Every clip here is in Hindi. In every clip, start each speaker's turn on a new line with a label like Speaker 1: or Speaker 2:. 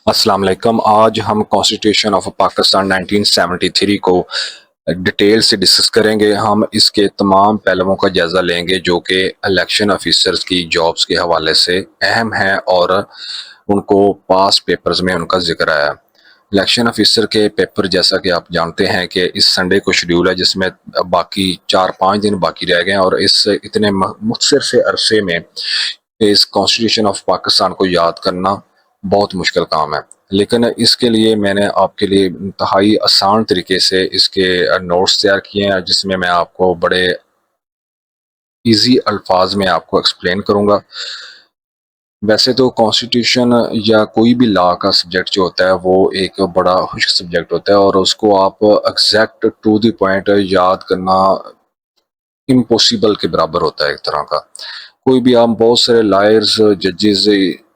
Speaker 1: अस्सलाम वालेकुम। आज हम कॉन्स्टिट्यूशन ऑफ पाकिस्तान 1973 को डिटेल से डिस्कस करेंगे। हम इसके तमाम पहलुओं का जायजा लेंगे जो कि इलेक्शन ऑफिसर्स की जॉब्स के हवाले से अहम है और उनको पास पेपर्स में उनका जिक्र आया। इलेक्शन ऑफिसर के पेपर जैसा कि आप जानते हैं कि इस संडे को शेड्यूल है, जिसमें बाकी 4-5 दिन बाकी रह गए हैं और इस इतने मुख्तसर से अरसे में इस कॉन्स्टिट्यूशन ऑफ पाकिस्तान को याद करना बहुत मुश्किल काम है। लेकिन इसके लिए मैंने आपके लिए इंतहाई आसान तरीके से इसके नोट्स तैयार किए हैं, जिसमें मैं आपको बड़े इजी अल्फाज में आपको एक्सप्लेन करूंगा। वैसे तो कॉन्स्टिट्यूशन या कोई भी लॉ का सब्जेक्ट जो होता है वो एक बड़ा खुश्क सब्जेक्ट होता है और उसको आप एग्जैक्ट टू द पॉइंट याद करना इम्पॉसिबल के बराबर होता है एक तरह का। कोई भी आप बहुत सारे लायर्स, जजेस,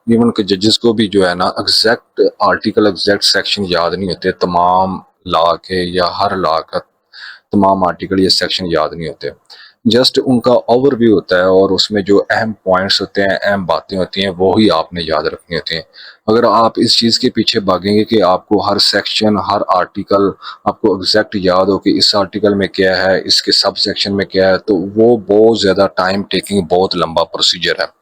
Speaker 1: इवन के जजेस को भी जो है ना एग्जैक्ट आर्टिकल, एग्जैक्ट सेक्शन याद नहीं होते तमाम लॉ के, या हर लॉ का तमाम आर्टिकल या सेक्शन याद नहीं होते। जस्ट उनका ओवरव्यू होता है और उसमें जो अहम पॉइंट्स होते हैं, अहम बातें होती हैं, वो ही आपने याद रखनी होती हैं। अगर आप इस चीज़ के पीछे भागेंगे कि आपको हर सेक्शन, हर आर्टिकल आपको एग्जैक्ट याद हो कि इस आर्टिकल में क्या है, इसके सब सेक्शन में क्या है, तो वो बहुत ज़्यादा टाइम टेकिंग, बहुत लंबा प्रोसीजर है।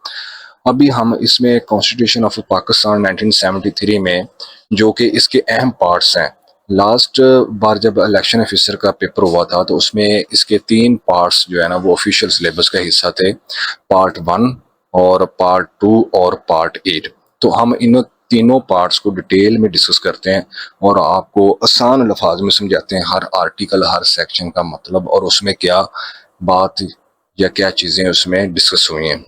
Speaker 1: अभी हम इसमें कॉन्स्टिट्यूशन ऑफ पाकिस्तान 1973 में जो कि इसके अहम पार्ट्स हैं, लास्ट बार जब इलेक्शन ऑफिसर का पेपर हुआ था तो उसमें इसके 3 पार्ट्स जो है ना वो ऑफिशियल सिलेबस का हिस्सा थे, पार्ट 1 और पार्ट 2 और पार्ट 8। तो हम इन तीनों पार्ट्स को डिटेल में डिस्कस करते हैं और आपको आसान लफाज में समझाते हैं हर आर्टिकल, हर सेक्शन का मतलब और उसमें क्या बात या क्या चीज़ें उसमें डिस्कस हुई हैं।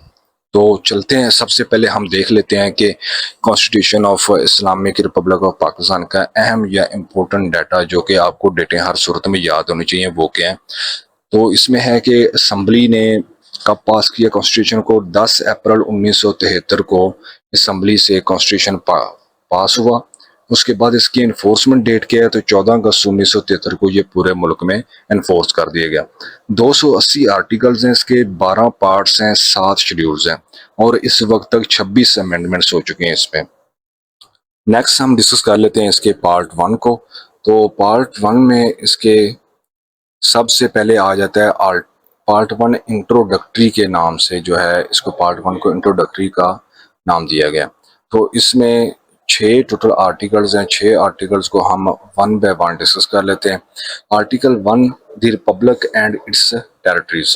Speaker 1: तो चलते हैं, सबसे पहले हम देख लेते हैं कि constitution of Islamic Republic of Pakistan का अहम या इम्पोर्टेंट डाटा जो कि आपको डेटे हर सूरत में याद होनी चाहिए वो क्या है। तो इसमें है कि असम्बली ने कब पास किया कॉन्स्टिट्यूशन को, 10 अप्रैल 1973 को असम्बली से कॉन्स्टिट्यूशन पास हुआ। उसके बाद इसकी इन्फोर्समेंट डेट क्या है, तो 14 अगस्त 1973 को ये पूरे मुल्क में इन्फोर्स कर दिया गया। 280 आर्टिकल्स हैं इसके, 12 पार्ट्स हैं, 7 शेड्यूल्स हैं और इस वक्त तक 26 अमेंडमेंट्स हो चुके हैं इसमें। नेक्स्ट हम डिस्कस कर लेते हैं इसके पार्ट 1 को। तो पार्ट 1 में इसके सबसे पहले आ जाता है आर्ट पार्ट 1 इंट्रोडक्टरी के नाम से, जो है इसको पार्ट 1 को इंट्रोडक्टरी का नाम दिया गया। तो इसमें 6 टोटल आर्टिकल्स हैं। 6 आर्टिकल्स को हम वन बाय वन डिस्कस कर लेते हैं। Article 1, the Republic and it's territories.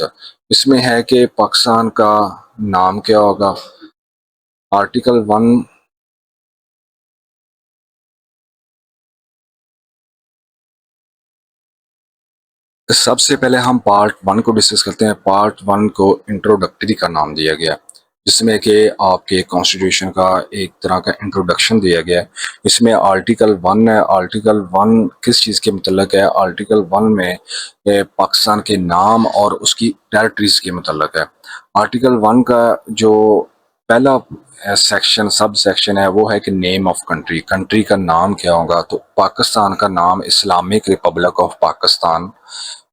Speaker 1: इसमें है कि पाकिस्तान का नाम क्या होगा। आर्टिकल 1 सबसे पहले हम पार्ट 1 को डिस्कस करते हैं। पार्ट 1 को इंट्रोडक्टरी का नाम दिया गया, जिसमें कि आपके कॉन्स्टिट्यूशन का एक तरह का इंट्रोडक्शन दिया गया है। इसमें आर्टिकल 1 है। आर्टिकल 1 किस चीज़ के मतलब है? आर्टिकल 1 में पाकिस्तान के नाम और उसकी टेरिटरीज के मतलब है। आर्टिकल 1 का जो पहला सेक्शन, सब सेक्शन है, वो है कि नेम ऑफ कंट्री। कंट्री का नाम क्या होगा? तो पाकिस्तान का नाम इस्लामिक रिपब्लिक ऑफ पाकिस्तान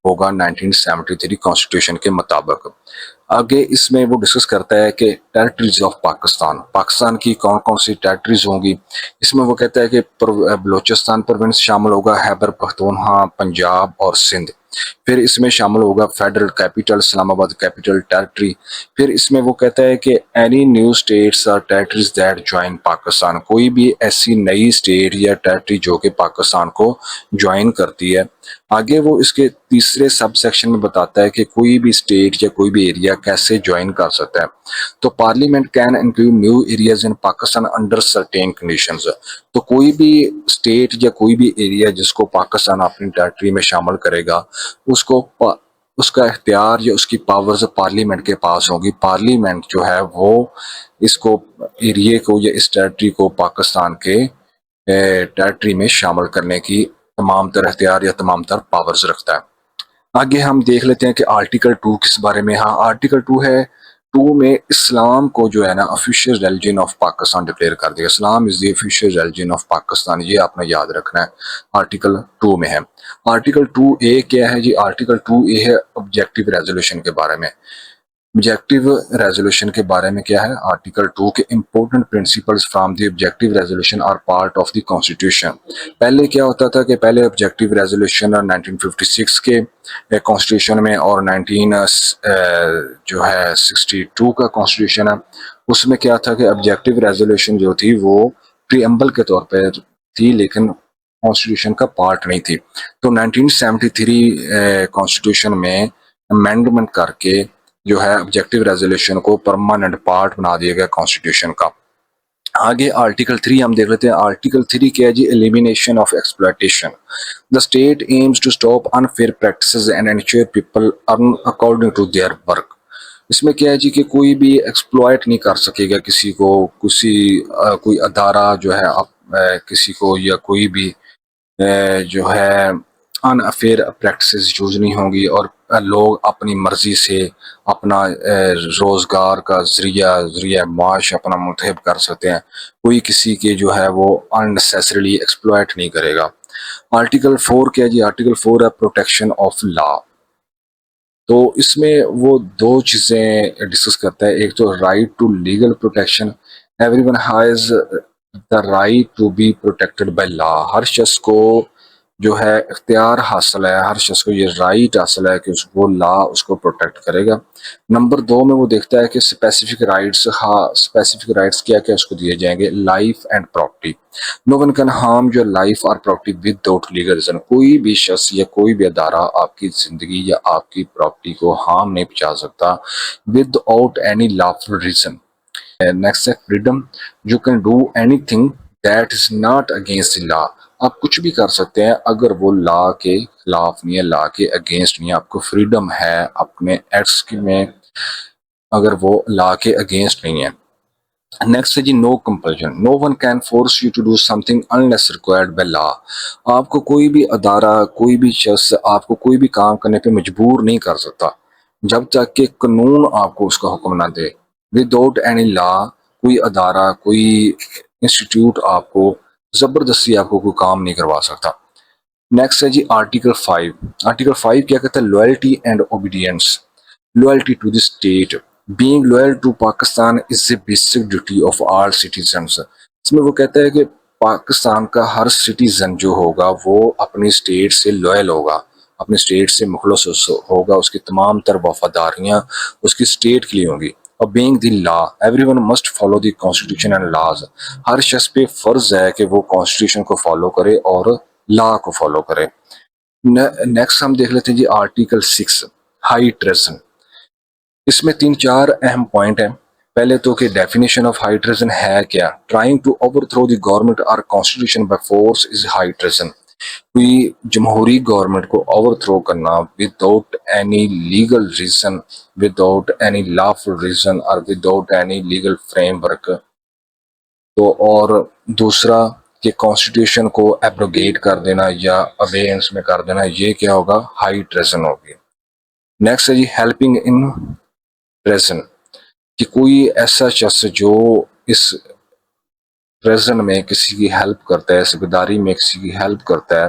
Speaker 1: होगा 1973 कॉन्स्टिट्यूशन के मुताबिक। आगे इसमें वो डिस्कस करता है कि टेरिटरीज ऑफ पाकिस्तान, पाकिस्तान की कौन कौन सी टेरिटरीज होंगी। इसमें वो कहता है कि बलूचिस्तान प्रोविंस शामिल होगा, खैबर पख्तूनख्वा, पंजाब और सिंध। फिर इसमें शामिल होगा federal capital Islamabad capital territory. फिर इसमें वो कहता है कि एनी न्यू स्टेट्स और टेरिटरीज दैट ज्वाइन पाकिस्तान, कोई भी ऐसी नई स्टेट या टेरिटरी जो कि पाकिस्तान को ज्वाइन करती है। आगे वो इसके तीसरे सब सेक्शन में बताता है कि कोई भी स्टेट या कोई भी एरिया कैसे ज्वाइन कर सकता है। तो parliament can include new areas in Pakistan under certain conditions. तो कोई भी स्टेट या कोई भी एरिया जिसको पाकिस्तान अपनी टेरिटरी में शामिल करेगा, उसको उसका इख्तियार या उसकी पावर्स पार्लियामेंट के पास होगी। पार्लियामेंट जो है वो इसको, एरिया को या इस टेरिटरी को पाकिस्तान के टेरिटरी में शामिल करने की तमाम तरह इख्तियार या तमाम तरह पावर्स रखता है। आगे हम देख लेते हैं कि आर्टिकल 2 किस बारे में। हाँ, आर्टिकल 2 है, 2 में इस्लाम को जो है ना official religion of Pakistan declare कर दिया। Islam is the official religion of Pakistan, ये आपने याद रखना है, आर्टिकल 2 में है। आर्टिकल 2 ए क्या है जी? आर्टिकल 2 ए है ऑब्जेक्टिव रेजोल्यूशन के बारे में। ऑब्जेक्टिव रेजोल्यूशन के बारे में क्या है, आर्टिकल 2 के important principles from the objective resolution are part of the constitution. पहले क्या होता था कि पहले ऑब्जेक्टिव रेजोल्यूशन 1956 के कॉन्स्टिट्यूशन में और 19 जो है 62 का कॉन्स्टिट्यूशन है, उसमें क्या था कि ऑब्जेक्टिव रेजोल्यूशन जो थी वो प्रीएम्बल के तौर पर थी, लेकिन कॉन्स्टिट्यूशन का पार्ट नहीं थी। तो 1973 कॉन्स्टिट्यूशन में अमेंडमेंट करके जो है ऑब्जेक्टिव रेजोल्यूशन को परमानेंट पार्ट बना दिया गया कॉन्स्टिट्यूशन का। आगे आर्टिकल 3 हम देख लेते हैं। आर्टिकल 3 क्या है जी, elimination of exploitation. The state aims to stop unfair practices and ensure people earn according to their work. इसमें क्या है जी कि कोई भी एक्सप्लॉयट नहीं कर सकेगा किसी को, कोई अदारा जो है किसी को या कोई भी जो है अनफेयर प्रैक्टिसेस यूज नहीं होंगी और लोग अपनी मर्जी से अपना रोजगार का जरिया माश अपना मुंतखब कर सकते हैं। कोई किसी के जो है वो अननेसेसरीली एक्सप्लॉयट नहीं करेगा। आर्टिकल 4 क्या है जी, आर्टिकल 4 है प्रोटेक्शन ऑफ लॉ। तो इसमें वो दो चीजें डिस्कस करता है, एक तो right to legal protection. Everyone has the right to be protected by law. हर शख्स को जो है इख्तियार हासिल है, हर शख्स को ये राइट हासिल है कि उसको लॉ उसको प्रोटेक्ट करेगा। नंबर 2 में वो देखता है कि स्पेसिफिक राइट्स, हाँ स्पेसिफिक राइट्स क्या क्या उसको दिए जाएंगे, life and property. No one can harm your life और प्रॉपर्टी विदाउट लीगल रीजन। कोई भी शख्स या कोई भी अदारा आपकी जिंदगी या आपकी प्रॉपर्टी को हार्म नहीं पहुंचा सकता without any lawful reason. Next है freedom. You can do anything that is not against the law. आप कुछ भी कर सकते हैं अगर वो लॉ के खिलाफ नहीं है, लॉ के अगेंस्ट नहीं है। आपको फ्रीडम है अपने एक्ट्स में अगर वो लॉ के अगेंस्ट नहीं है। नेक्स्ट है जी no compulsion. No one can force you to do something unless required by law. आपको कोई भी अदारा, कोई भी शख्स आपको कोई भी काम करने पे मजबूर नहीं कर सकता जब तक कि कानून आपको उसका हुक्म ना दे। विदाउट एनी लॉ कोई अदारा, कोई इंस्टीट्यूट आपको जबरदस्ती आपको कोई काम नहीं करवा सकता। नेक्स्ट है जी आर्टिकल 5। आर्टिकल 5 क्या कहता है, loyalty and obedience. Loyalty to the state. Being loyal to Pakistan is the basic duty of all citizens. इसमें वो कहता है कि पाकिस्तान का हर सिटीजन जो होगा वो अपनी स्टेट से लॉयल होगा, अपनी स्टेट से मुखलस होगा, उसकी तमाम तर वफादारियां उसकी स्टेट के लिए होंगी। और being the law, everyone must follow the constitution and laws. हर शख्स पे फर्ज है कि वो कॉन्स्टिट्यूशन को फॉलो करे और लॉ को फॉलो करे। नेक्स्ट हम देख लेते हैं जी आर्टिकल 6 हाई ट्रेजन। इसमें 3-4 अहम पॉइंट हैं। पहले तो कि डेफिनेशन ऑफ हाई ट्रेजन है क्या। Trying to overthrow the government और constitution by force is high treason. कोई जमहूरी गवर्नमेंट को ओवरथ्रो करना without any legal reason, without any lawful reason और विदाउट एनी लीगल फ्रेमवर्क। तो और दूसरा कि कॉन्स्टिट्यूशन को एब्रोगेट कर देना या अबेयंस में कर देना, ये क्या होगा, हाई ट्रेजन होगी। नेक्स्ट है जी हेल्पिंग इन ट्रेजन, कि कोई ऐसा शख्स जो इस ट्रेजन में किसी की हेल्प करता है, इस गद्दारी में किसी की हेल्प करता है,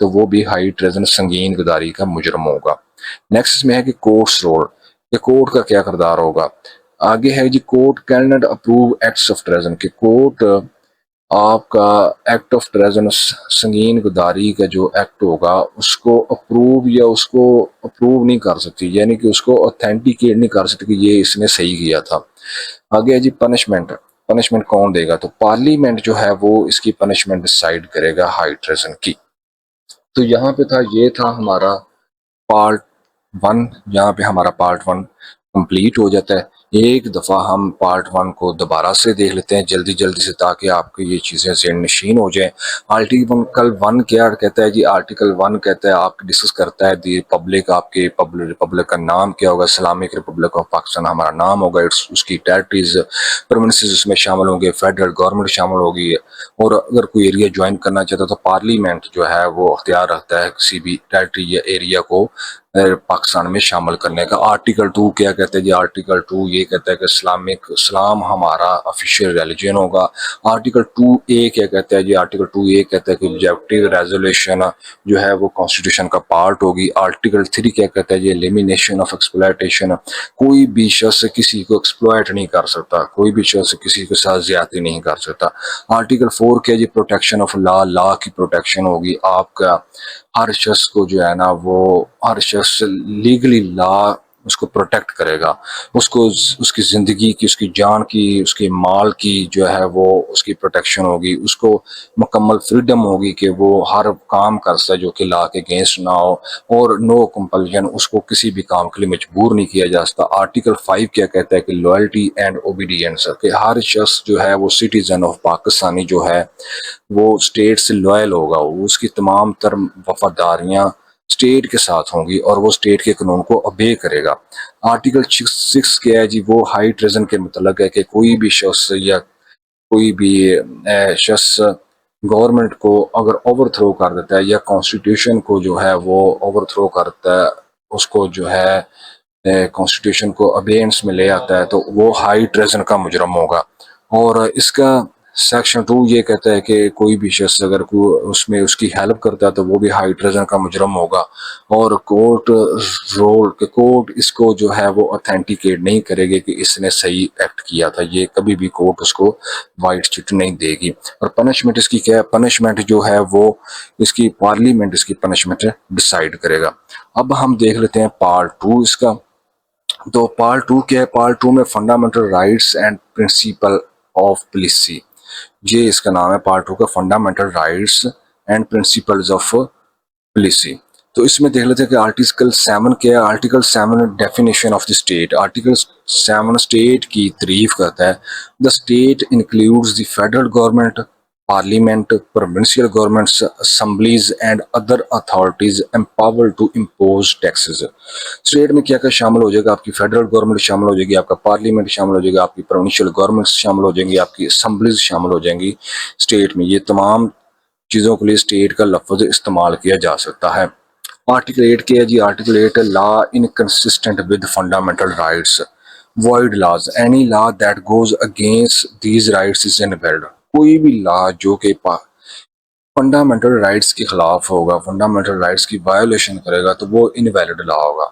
Speaker 1: तो वो भी हाई ट्रेजन संगीन गद्दारी का मुजरम होगा। नेक्स्ट इसमें है कि कोर्ट्स रोल, कि कोर्ट का क्या किरदार होगा। आगे है जी court can not approve acts of treason, कि कोर्ट आपका एक्ट ऑफ ट्रेजन संगीन गद्दारी का जो एक्ट होगा उसको अप्रूव या उसको अप्रूव नहीं कर सकती, यानी कि उसको ऑथेंटिकेट नहीं कर सकती कि ये इसने सही किया था। आगे है जी पनिशमेंट। पनिशमेंट कौन देगा, तो पार्लियामेंट जो है वो इसकी पनिशमेंट डिसाइड करेगा हाई ट्रेजन की। तो यहाँ पे था, ये था हमारा पार्ट 1। यहाँ पे हमारा पार्ट 1 कंप्लीट हो जाता है। एक दफ़ा हम पार्ट 1 को दोबारा से देख लेते हैं जल्दी जल्दी से, ताकि आपको ये चीज़ें ज़हन नशीन हो जाएं। आर्टिकल 1 क्या कहता है जी, आर्टिकल 1 कहता है, आपकी डिस्कस करता है दी रिपब्लिक, आपके रिपब्लिक का नाम क्या होगा, इस्लामिक रिपब्लिक ऑफ पाकिस्तान हमारा नाम होगा। उसकी टेरिटरीज प्रोविंसेस उसमें शामिल होंगे, फेडरल गवर्नमेंट शामिल होगी, और अगर कोई एरिया ज्वाइन करना चाहता है तो पार्लियामेंट जो है वो अख्तियार रखता है किसी भी टेरिटरी या एरिया को पाकिस्तान में शामिल करने का। आर्टिकल 2 क्या कहते हैं जी? आर्टिकल 2 ये कहता है कि इस्लाम हमारा ऑफिशियल रिलीजन होगा। आर्टिकल 2A क्या कहता है जी? आर्टिकल 2A कहता है कि ऑब्जेक्टिव रेजोल्यूशन जो है वो कॉन्स्टिट्यूशन का पार्ट होगी। आर्टिकल 3 क्या कहता है जी? एलिमिनेशन ऑफ एक्सप्लॉयटेशन, कोई भी शख्स किसी को एक्सप्लॉयट नहीं कर सकता, कोई भी शख्स किसी के साथ ज्यादती नहीं कर सकता। आर्टिकल 4 क्या जी? प्रोटेक्शन ऑफ लॉ, लॉ की प्रोटेक्शन होगी। आपका हर शख्स को जो है ना वो हर शख्स लीगली लॉ उसको प्रोटेक्ट करेगा, उसको उसकी ज़िंदगी की, उसकी जान की, उसके माल की जो है वो उसकी प्रोटेक्शन होगी। उसको मुकम्मल फ्रीडम होगी कि वो हर काम कर सके जो कि लॉ के अगेंस्ट ना हो, और नो कंपल्शन, उसको किसी भी काम के लिए मजबूर नहीं किया जा सकता। आर्टिकल 5 क्या कहता है कि लॉयल्टी एंड ओबीडियंस, कि हर शख्स जो है वो सिटीजन ऑफ पाकिस्तानी जो है वो स्टेट से लॉयल होगा, वो उसकी तमाम तर वफादारियाँ स्टेट के साथ होंगी और वो स्टेट के कानून को ओबे करेगा। आर्टिकल 6 क्या है जी? वो हाई ट्रेजन के मतलब है कि कोई भी शख्स या कोई भी शख्स गवर्नमेंट को अगर ओवरथ्रो कर देता है या कॉन्स्टिट्यूशन को जो है वो ओवरथ्रो करता है, उसको जो है कॉन्स्टिट्यूशन को अबेंस में ले आता है, तो वो हाई ट्रेजन का मुजरम होगा। और इसका सेक्शन 2 ये कहता है कि कोई भी शख्स अगर उसमें उसकी हेल्प करता है तो वो भी हाई ट्रेजन का मुजरम होगा। और कोर्ट इसको जो है वो ऑथेंटिकेट नहीं करेगी कि इसने सही एक्ट किया था, ये कभी भी कोर्ट उसको वाइट चिट नहीं देगी। और पनिशमेंट इसकी क्या है? पनिशमेंट जो है वो इसकी पार्लियामेंट इसकी पनिशमेंट डिसाइड करेगा। अब हम देख लेते हैं पार्ट 2 इसका। तो पार्ट 2 क्या है? पार्ट 2 में fundamental rights and principle of policy, ये इसका नाम है पार्ट 2 का, fundamental rights and principles of policy. तो इसमें देख लेते हैं कि आर्टिकल 7 क्या है? Article 7 definition of the state. Article 7 state की तारीफ करता है। The state includes the federal government, parliament, provincial governments, assemblies and other authorities empowered to impose taxes. State में क्या क्या शामिल हो जाएगा? आपकी फेडरल गवर्नमेंट शामिल हो जाएगी, आपका पार्लियामेंट शामिल हो जाएगा, आपकी प्रोविंशियल गवर्नमेंट शामिल हो जाएंगी, आपकी असम्बलीज शामिल हो जाएंगी स्टेट में। ये तमाम चीज़ों के लिए स्टेट का लफ्ज इस्तेमाल किया जा सकता है। आर्टिकल 8 क्या है जी? Article 8 law inconsistent with fundamental rights, void laws, any law that goes against these rights is invalid. कोई भी लॉ जो कि फंडामेंटल राइट्स के खिलाफ होगा, फंडामेंटल राइट्स की वायोलेशन करेगा, तो वो इनवैलिड लॉ होगा,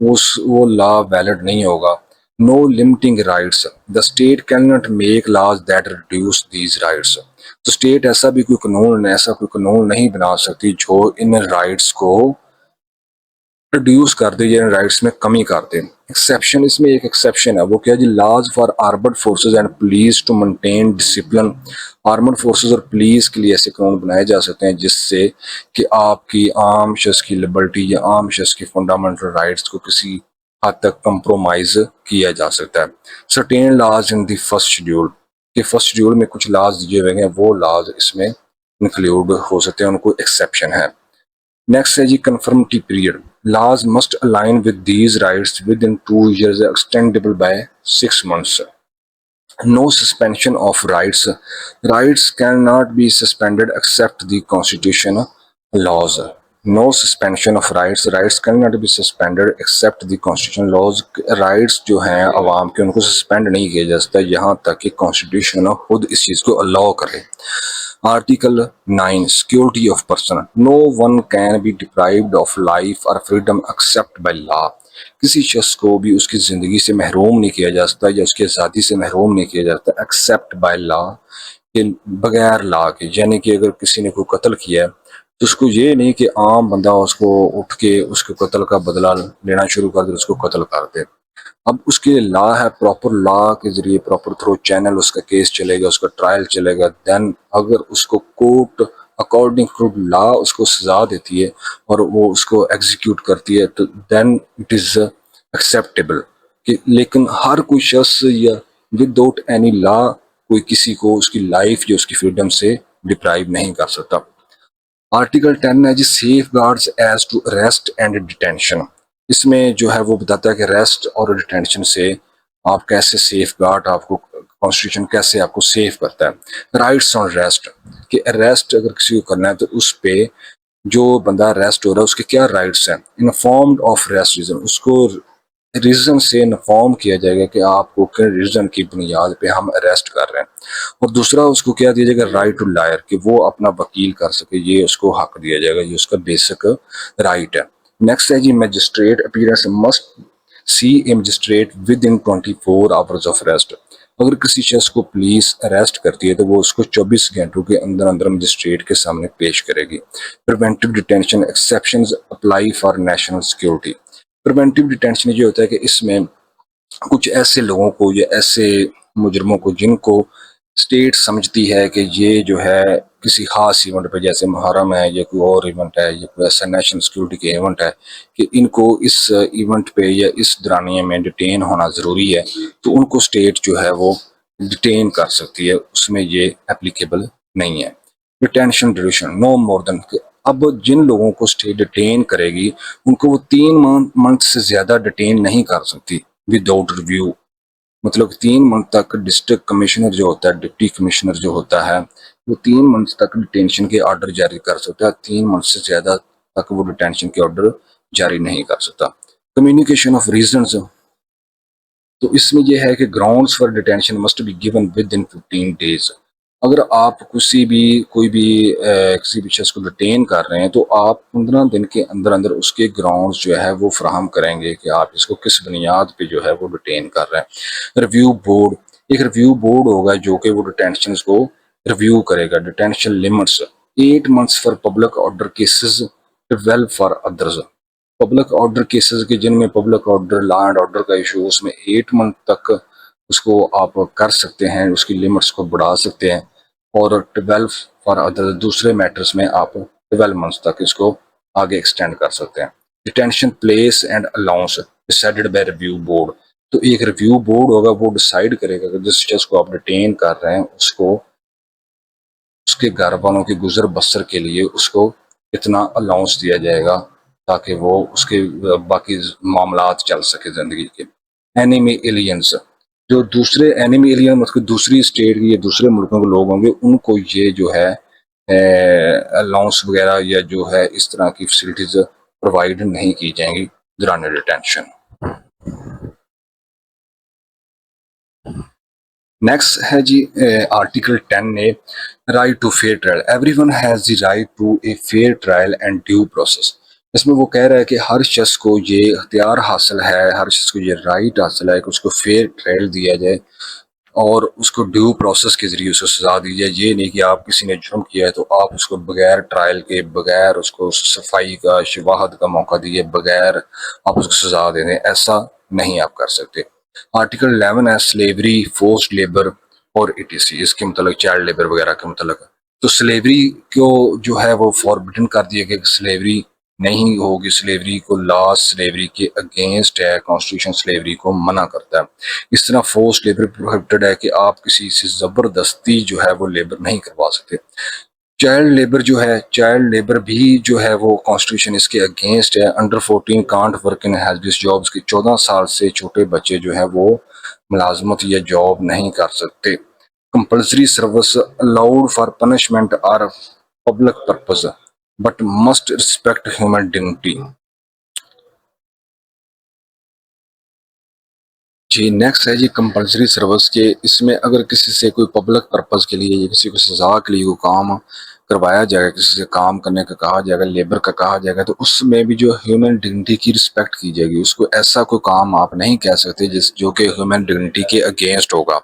Speaker 1: वो लॉ वैलिड नहीं होगा। No limiting rights, the state can not make laws that reduce these rights. तो स्टेट ऐसा कोई कानून नहीं बना सकती जो इन राइट्स को रिड्यूस कर दे या राइट्स में कमी कर दे। एक्सेप्शन, इसमें एक एक्सेप्शन है, वो क्या जी? Laws for armed forces and police to maintain discipline. Armed forces और पुलिस के लिए ऐसे कानून बनाए जा सकते हैं जिससे कि आपकी आम शख्स की लिबर्टी या आम शख्स की फंडामेंटल राइट्स को किसी हद तक कंप्रोमाइज किया जा सकता है। Certain laws in the first schedule, के फर्स्ट शेड्यूल में कुछ लॉज दिए हुए हैं, वो लॉज इसमें इंक्लूड हो सकते हैं, उनको एक्सेप्शन है। नेक्स्ट है जी conformity period. Laws must align with these rights within 2 years, extendable by 6 months. No suspension of rights. Rights cannot be suspended except the constitution laws. No suspension of rights. Rights cannot be suspended except the constitution laws. Rights जो हैं अवाम के, उनको सस्पेंड नहीं किया जा सकता यहाँ तक कि कॉन्स्टिट्यूशन खुद इस चीज़ को अलाउ करे। Article 9 Security of person. No one can be deprived of life or freedom except by law. किसी शख्स को भी उसकी ज़िंदगी से महरूम नहीं किया जा सकता या उसकी आज़ादी से महरूम नहीं किया जा सकता एक्सेप्ट बाय लॉ, के बगैर लॉ के। यानी कि अगर किसी ने कोई कत्ल किया है तो उसको ये नहीं कि आम बंदा उसको उठ के उसके कत्ल का बदला लेना शुरू कर दे, उसको कत्ल कर दे। अब उसके लिए लॉ है, प्रॉपर लॉ के जरिए प्रॉपर थ्रू चैनल उसका केस चलेगा, उसका ट्रायल चलेगा। देन अगर उसको कोर्ट अकॉर्डिंग टू लॉ उसको सजा देती है और वो उसको एग्जीक्यूट करती है तो देन इट इज़ एक्सेप्टेबल। कि लेकिन हर कोई शख्स या विदाउट एनी लॉ कोई किसी को उसकी लाइफ या उसकी फ्रीडम से डिप्राइव नहीं कर सकता। आर्टिकल 10 है जी safeguards as to arrest and detention. इसमें जो है वो बताता है कि अरेस्ट और डिटेंशन से आप कैसे सेफ गार्ड, आपको कॉन्स्टिट्यूशन कैसे आपको सेफ करता है। राइट्स ऑन अरेस्ट, कि अरेस्ट अगर किसी को करना है तो उस पे जो बंदा अरेस्ट हो रहा है उसके क्या राइट्स हैं, इन्फॉर्म्ड ऑफ अरेस्ट रीजन, उसको रीजन से इन्फॉर्म किया जाएगा कि आपको किन रीजन की बुनियाद पे हम अरेस्ट कर रहे हैं। और दूसरा उसको क्या दिया जाएगा, राइट टू लायर, कि वो अपना वकील कर सके, ये उसको हक दिया जाएगा, ये उसका बेसिक राइट है। नेक्स्ट है जी, magistrate appearance must see a magistrate within 24 hours of arrest. अगर किसी शख्स को पुलिस अरेस्ट करती है तो वो उसको 24 घंटों के अंदर अंदर मजिस्ट्रेट के सामने पेश करेगी। Preventive detention exceptions apply for national security. Preventive detention ये होता है कि इसमें कुछ ऐसे लोगों को या ऐसे मुजरमों को जिनको स्टेट समझती है कि ये जो है किसी खास इवेंट पे, जैसे मुहर्रम है या कोई और इवेंट है या कोई ऐसा नेशनल सिक्योरिटी के इवेंट है, कि इनको इस इवेंट पे या इस दौरानिए में डिटेन होना ज़रूरी है, तो उनको स्टेट जो है वो डिटेन कर सकती है, उसमें ये एप्लीकेबल नहीं है। Detention duration no more than, अब जिन लोगों को स्टेट डिटेन करेगी उनको वो 3 मंथ से ज़्यादा डिटेन नहीं कर सकती विदाउट रिव्यू। मतलब 3 मंथ तक डिस्ट्रिक्ट कमिश्नर जो होता है, डिप्टी कमिश्नर जो होता है, वो 3 मंथ तक डिटेंशन के ऑर्डर जारी कर सकता है, 3 मंथ से ज्यादा तक वो डिटेंशन के ऑर्डर जारी नहीं कर सकता। कम्युनिकेशन ऑफ रीजंस, तो इसमें यह है कि grounds for detention must be given with in 15 days. अगर आप कोई भी किसी भी शख्स को डिटेन कर रहे हैं तो आप 15 दिन के अंदर अंदर उसके ग्राउंड्स जो है वो फ्राहम करेंगे कि आप इसको किस बुनियाद पे जो है वो डिटेन कर रहे हैं। रिव्यू बोर्ड, एक रिव्यू बोर्ड होगा जो कि वो डिटेंशन को रिव्यू करेगा। Detention limits 8 months for public order cases, 12 for others. Public order cases के जिनमें public order law and order का इशू, उसमें 8 मंथ तक उसको आप कर सकते हैं, उसकी लिमिट्स को बढ़ा सकते हैं। और 12 फॉर अदर दूसरे मैटर्स में आप 12 मंथ्स तक इसको आगे एक्सटेंड कर सकते हैं। Detention place and allowance decided by review board, तो एक रिव्यू बोर्ड होगा, वो डिसाइड करेगा कि जिस शख्स को आप डिटेन कर रहे हैं उसको उसके घर वालों की गुजर बसर के लिए उसको इतना अलाउंस दिया जाएगा ताकि वो उसके बाकी मामलात चल सके ज़िंदगी के। एनिमी एलियंस, जो दूसरे एनिमी एलियन मतलब दूसरी स्टेट के या दूसरे मुल्कों के लोग होंगे, उनको ये जो है अलाउंस वगैरह या जो है इस तरह की फैसिलिटीज प्रोवाइड नहीं की जाएंगी दौरान डिटेंशन। नेक्स्ट है जी आर्टिकल 10 ने right to fair trial. Everyone has the right to a fair trial and due process. इसमें वो कह रहा है कि हर शख्स को ये इख्तियार हासिल है, हर शख्स को ये राइट हासिल है कि उसको फेयर ट्रायल दिया जाए और उसको ड्यू प्रोसेस के जरिए उसको सजा दी जाए। ये नहीं कि आप किसी ने जुर्म किया है तो आप उसको बगैर ट्रायल के, बगैर उसको सफाई का शवाहद का मौका दिए, बगैर आप उसको सजा दे दें, ऐसा नहीं आप कर सकते। आर्टिकल 11 है स्लेवरी, फोर्स्ड लेबर और ईटीसी, इसके मतलब चाइल्ड लेबर वगैरह के मतलब। तो स्लेवरी को जो है वो फॉरबिडन कर दिया गया कि स्लेवरी नहीं होगी, स्लेवरी को लॉ स्लेवरी के अगेंस्ट है, कॉन्स्टिट्यूशन स्लेवरी को मना करता है। इस तरह फोर्स लेबर प्रोहिबिटेड है कि आप किसी से जबरदस्ती जो है वो लेबर नहीं करवा सकते। चाइल्ड लेबर जो है, चाइल्ड लेबर भी जो है वो कॉन्स्टिट्यूशन इसके अगेंस्ट है। Under 14 can't work in hazardous jobs की 14 साल से छोटे बच्चे जो है वो मुलाजमत या जॉब नहीं कर सकते। Compulsory service allowed for punishment और public purpose but must respect human dignity. जी नेक्स्ट है जी कंपल्सरी सर्विस के। इसमें अगर किसी से कोई पब्लिक पर्पस के लिए या किसी को सजा के लिए कोई काम करवाया जाएगा, किसी से काम करने का कहा जाएगा, लेबर का कहा जाएगा, तो उसमें भी जो ह्यूमन डिग्निटी की रिस्पेक्ट की जाएगी। उसको ऐसा कोई काम आप नहीं कह सकते जिस जो कि ह्यूमन डिग्निटी के अगेंस्ट होगा।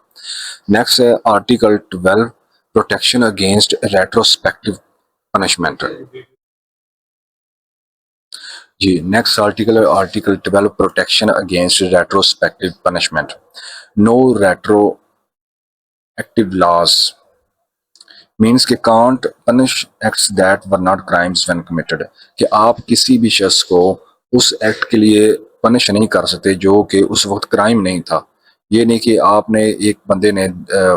Speaker 1: नेक्स्ट है article 12 protection against retrospective punishment. जी नेक्स्ट आर्टिकल है article 12 protection against retrospective punishment. No retroactive laws means के can't punish acts that were not crimes when committed, कि आप किसी भी शख्स को उस एक्ट के लिए पनिश नहीं कर सकते जो कि उस वक्त क्राइम नहीं था। ये नहीं कि आपने एक बंदे ने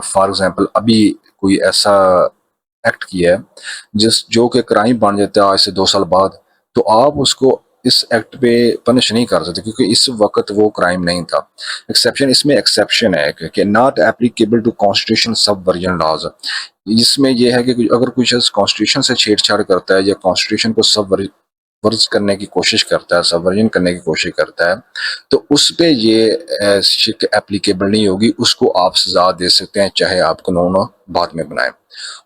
Speaker 1: फॉर एग्जांपल अभी कोई ऐसा एक्ट किया है जिस जो कि क्राइम बन जाता है आज से 2 साल बाद, तो आप उसको इस एक्ट पे पनिश नहीं कर सकते क्योंकि इस वक्त वो क्राइम नहीं था। एक्सेप्शन, इसमें एक्सेप्शन है कि नॉट एप्लीकेबल टू कॉन्स्टिट्यूशन सब वर्जन लॉज। इसमें यह है कि अगर कोई शख्स कॉन्स्टिट्यूशन से छेड़छाड़ करता है या कॉन्स्टिट्यूशन को सब वर्ज करने की कोशिश करता है, सबवर्जन करने की कोशिश करता है, तो उस पे ये शिक एप्लीकेबल नहीं होगी, उसको आप सजा दे सकते हैं चाहे आप कानून बाद में बनाएं।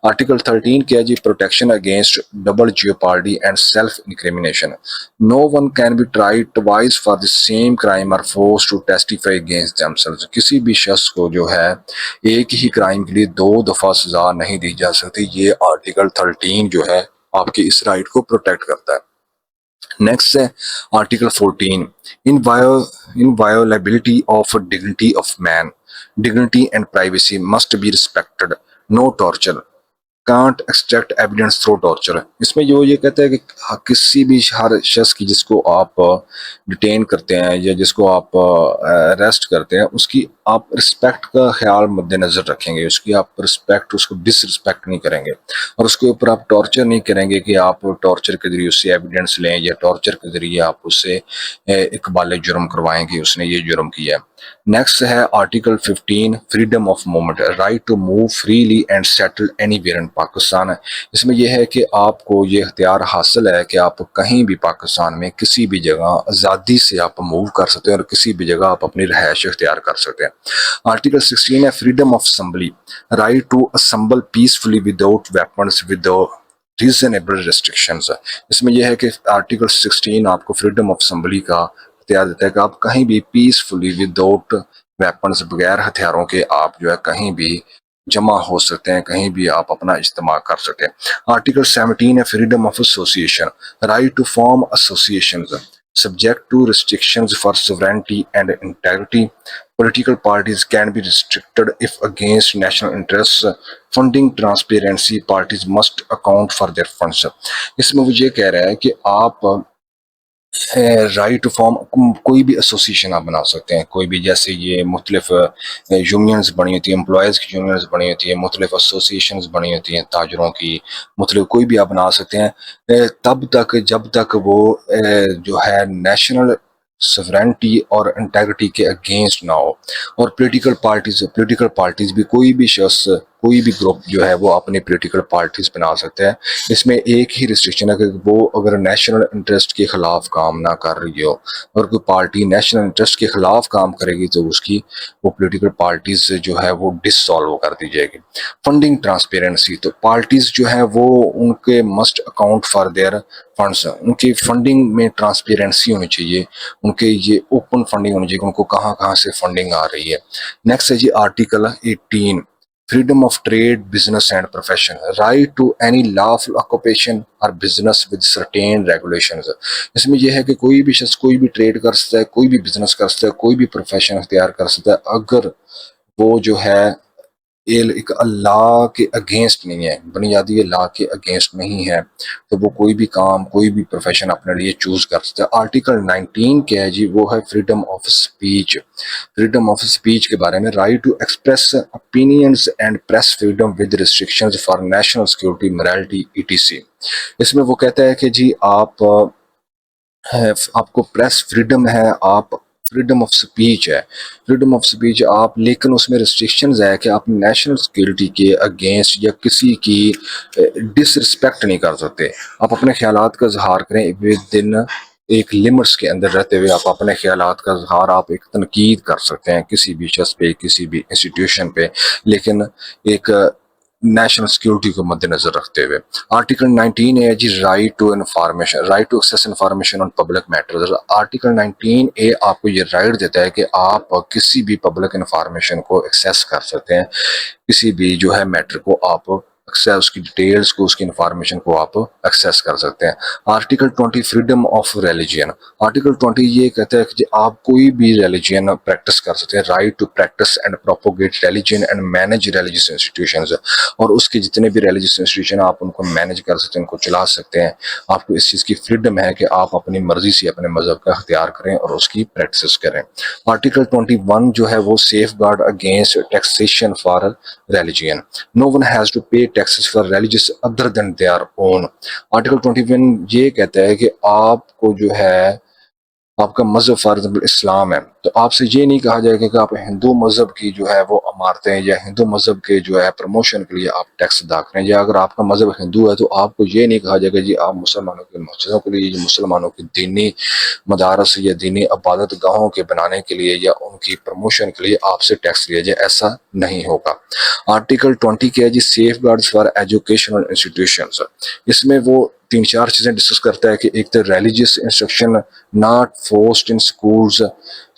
Speaker 1: आर्टिकल 13 क्या है जी? Protection against double jeopardy and self incrimination. No one can be tried twice for the same crime और forced to testify against themselves. किसी भी शख्स को जो है एक ही क्राइम के लिए दो दफा सजा नहीं दी जा सकती। ये आर्टिकल 13 जो है आपकी इस राइट को प्रोटेक्ट करता है। नेक्स्ट है article 14, inviolability of dignity of man, dignity and privacy must be respected, no torture, can't extract evidence through torture. इसमें जो ये कहता है कि किसी भी हर शख्स की जिसको आप डिटेन करते हैं या जिसको आप अरेस्ट करते हैं, उसकी आप रिस्पेक्ट का ख्याल मद्देनजर रखेंगे, उसकी आप रिस्पेक्ट, उसको डिसरिस्पेक्ट नहीं करेंगे और उसके ऊपर आप टॉर्चर नहीं करेंगे कि आप टॉर्चर के जरिए उससे एविडेंस लें या टॉर्चर के जरिए आप उससे इकबाल जुर्म करवाएं कि उसने ये जुर्म किया है। नेक्स्ट है article 15, freedom of movement, right to move freely and settle anywhere in Pakistan. इसमें यह है कि आपको ये इख्तियार हासिल है कि आप कहीं भी पाकिस्तान में किसी भी जगह आज़ादी से आप मूव कर सकते हैं और किसी भी जगह आप अपनी रहायश इख्तियार कर सकते हैं। आर्टिकल 16 है freedom of assembly, right to assemble peacefully without weapons with reasonable restrictions. इसमें यह है कि आर्टिकल 16 आपको फ्रीडम ऑफ असम्बली का इख्तियार देता है कि आप कहीं भी पीसफुली विदाउट वेपन्स, बगैर हथियारों के आप जो है कहीं भी जमा हो सकते हैं, कहीं भी आप अपना इस्तेमाल कर सकते हैं। आर्टिकल 17 है freedom of association, right to form associations subject to restrictions for sovereignty and integrity. Political parties can be restricted if against national interests. Funding transparency, parties must account for their funds. इसमें वो ये कह रहा है कि आप राइट टू फॉर्म कोई भी एसोसिएशन आप बना सकते हैं, कोई भी, जैसे ये मुख्तलिफ यूनियंस बनी होती है, एम्प्लॉयज़ की यूनियंस बनी होती है, मुख्तलिफ एसोसिएशंस बनी होती हैं ताजरों की, मुख्तलिफ कोई भी आप बना सकते हैं तब तक जब तक वो जो है नेशनल सवरेंटी और इंटेग्रिटी के अगेंस्ट ना हो। और पोलिटिकल पार्टीज भी, कोई भी शख्स, कोई भी ग्रुप जो है वो अपने पोलिटिकल पार्टीज बना सकते हैं। इसमें एक ही रिस्ट्रिक्शन है कि वो अगर नेशनल इंटरेस्ट के खिलाफ काम ना कर रही हो, और कोई पार्टी नेशनल इंटरेस्ट के खिलाफ काम करेगी तो उसकी वो पोलिटिकल पार्टीज से जो है वो डिसॉल्व कर दी जाएगी। फंडिंग ट्रांसपेरेंसी, तो पार्टीज जो है वो उनके must account for their funds, उनकी फंडिंग में ट्रांसपेरेंसी होनी चाहिए, उनके ये ओपन फंडिंग होनी चाहिए, उनको कहाँ कहाँ से फंडिंग आ रही है। नेक्स्ट है जी article 18, freedom of trade, business and profession, right to any lawful occupation or business with certain regulations। इसमें यह है कि कोई भी शख्स कोई भी ट्रेड कर सकता है, कोई भी बिजनेस कर सकता है, कोई भी प्रोफेशन अख्तियार कर सकता है, अगर वो जो है एक अल्लाह के अगेंस्ट नहीं है, बुनियादी अल्लाह के अगेंस्ट नहीं है, तो वो कोई भी काम, कोई भी प्रोफेशन अपने लिए चूज कर सकता है। आर्टिकल 19 क्या है जी? वो है freedom of speech. Freedom of speech के बारे में, right to express opinions and press freedom with restrictions for national security, morality, etc. इसमें वो कहता है कि जी आपको प्रेस फ्रीडम है, आप फ्रीडम ऑफ स्पीच है, फ्रीडम ऑफ स्पीच आप, लेकिन उसमें रिस्ट्रिक्शंस है कि आप नेशनल सिक्योरिटी के अगेंस्ट या किसी की डिसरिस्पेक्ट नहीं कर सकते। आप अपने ख्यालात का इजहार करें विद इन एक लिमिट्स के अंदर रहते हुए, आप अपने ख्यालात का इजहार, आप एक तनकीद कर सकते हैं किसी भी शख्स पे, किसी भी इंस्टीट्यूशन पे, लेकिन एक नेशनल सिक्योरिटी को मद्देनजर रखते हुए। आर्टिकल 19 है जी right to information, right to access information on public matters. Article 19 A आपको ये राइट देता है कि आप किसी भी पब्लिक इंफॉर्मेशन को एक्सेस कर सकते हैं, किसी भी जो है मैटर को आप एक्सेस, उसकी डिटेल्स को, उसकी इंफॉर्मेशन को आप एक्सेस कर सकते हैं। Article 20 freedom of religion, article 20 ये कहता है कि आप कोई भी रिलीजन प्रैक्टिस कर सकते हैं, right to practice and propagate religion and manage religious institutions, और उसके जितने भी रिलीजियस इंस्टीट्यूशन आप उनको मैनेज कर सकते हैं, उनको चला सकते हैं। आपको इस चीज़ की फ्रीडम है कि आप अपनी मर्जी से अपने मजहब का अख्तियार करें और उसकी प्रैक्टिस करें। आर्टिकल 21 जो है वो safeguard against taxation for religion, no one has to pay taxes for religious other than their own. Article 21 ये कहता है कि आपको जो है आपका मजहब फॉर एग्जाम्पल इस्लाम है तो आपसे ये नहीं कहा जाएगा कि आप हिंदू मजहब की जो है वो इमारतें या हिंदू मजहब के जो है प्रमोशन के लिए आप टैक्स अदा करें, या अगर आपका मजहब हिंदू है तो आपको ये नहीं कहा जाएगा जी आप मुसलमानों की मस्जिदों के लिए, मुसलमानों की दीनी मदारस या दीनी इबादत गाहों के बनाने के लिए या उनकी प्रमोशन के लिए आपसे टैक्स लिया जाए, ऐसा नहीं होगा। आर्टिकल 20 क्या है जी, safeguards for educational institutions. इसमें वो तीन चार चीजें डिस्कस करता है कि एक तो religious instruction not forced in schools,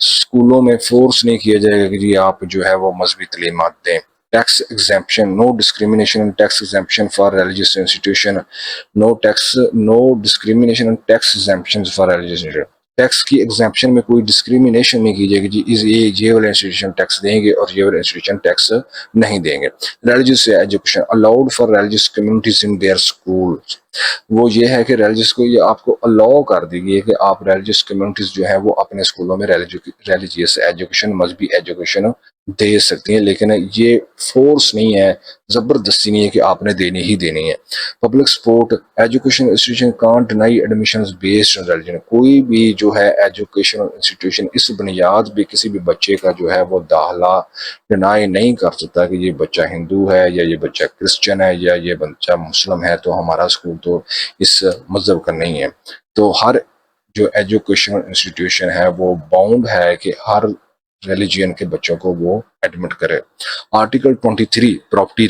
Speaker 1: स्कूलों में फोर्स नहीं किया जाएगा कि जी आप जो है वो मजहबी तालीमात दें। Tax exemption, no discrimination in tax exemption for religious institution, no discrimination in tax exemption for religious institution. Tax की एग्जेम्पशन में कोई डिस्क्रिमिनेशन नहीं की जाएगी जी इस ये वाले इंस्टीट्यूशन टैक्स देंगे और ये वाले इंस्टीट्यूशन टैक्स नहीं देंगे। Religious education allowed for religious communities in their school, वो ये है कि रिलीजियस को ये आपको अलाउ कर दी गई है कि आप रिलीजियस कम्युनिटीज जो है वो अपने स्कूलों में रिलीजियस एजुकेशन, मजहबी एजुकेशन दे सकती हैं, लेकिन ये फोर्स नहीं है, जबरदस्ती नहीं है कि आपने देनी ही देनी है। Public support education institution can't deny admissions based on religion, कोई भी जो है एजुकेशनल इंस्टीट्यूशन इस बुनियाद पे किसी भी बच्चे का जो है वो दाखिला डिनाई नहीं कर सकता कि ये बच्चा हिंदू है या ये बच्चा क्रिश्चियन है या ये बच्चा मुस्लिम है तो हमारा स्कूल तो इस मजहब का नहीं है। तो हर जो एजुकेशनल इंस्टीट्यूशन है वो बाउंड है कि हर रिलीजियन के बच्चों को वो एडमिट करे। Article 23 property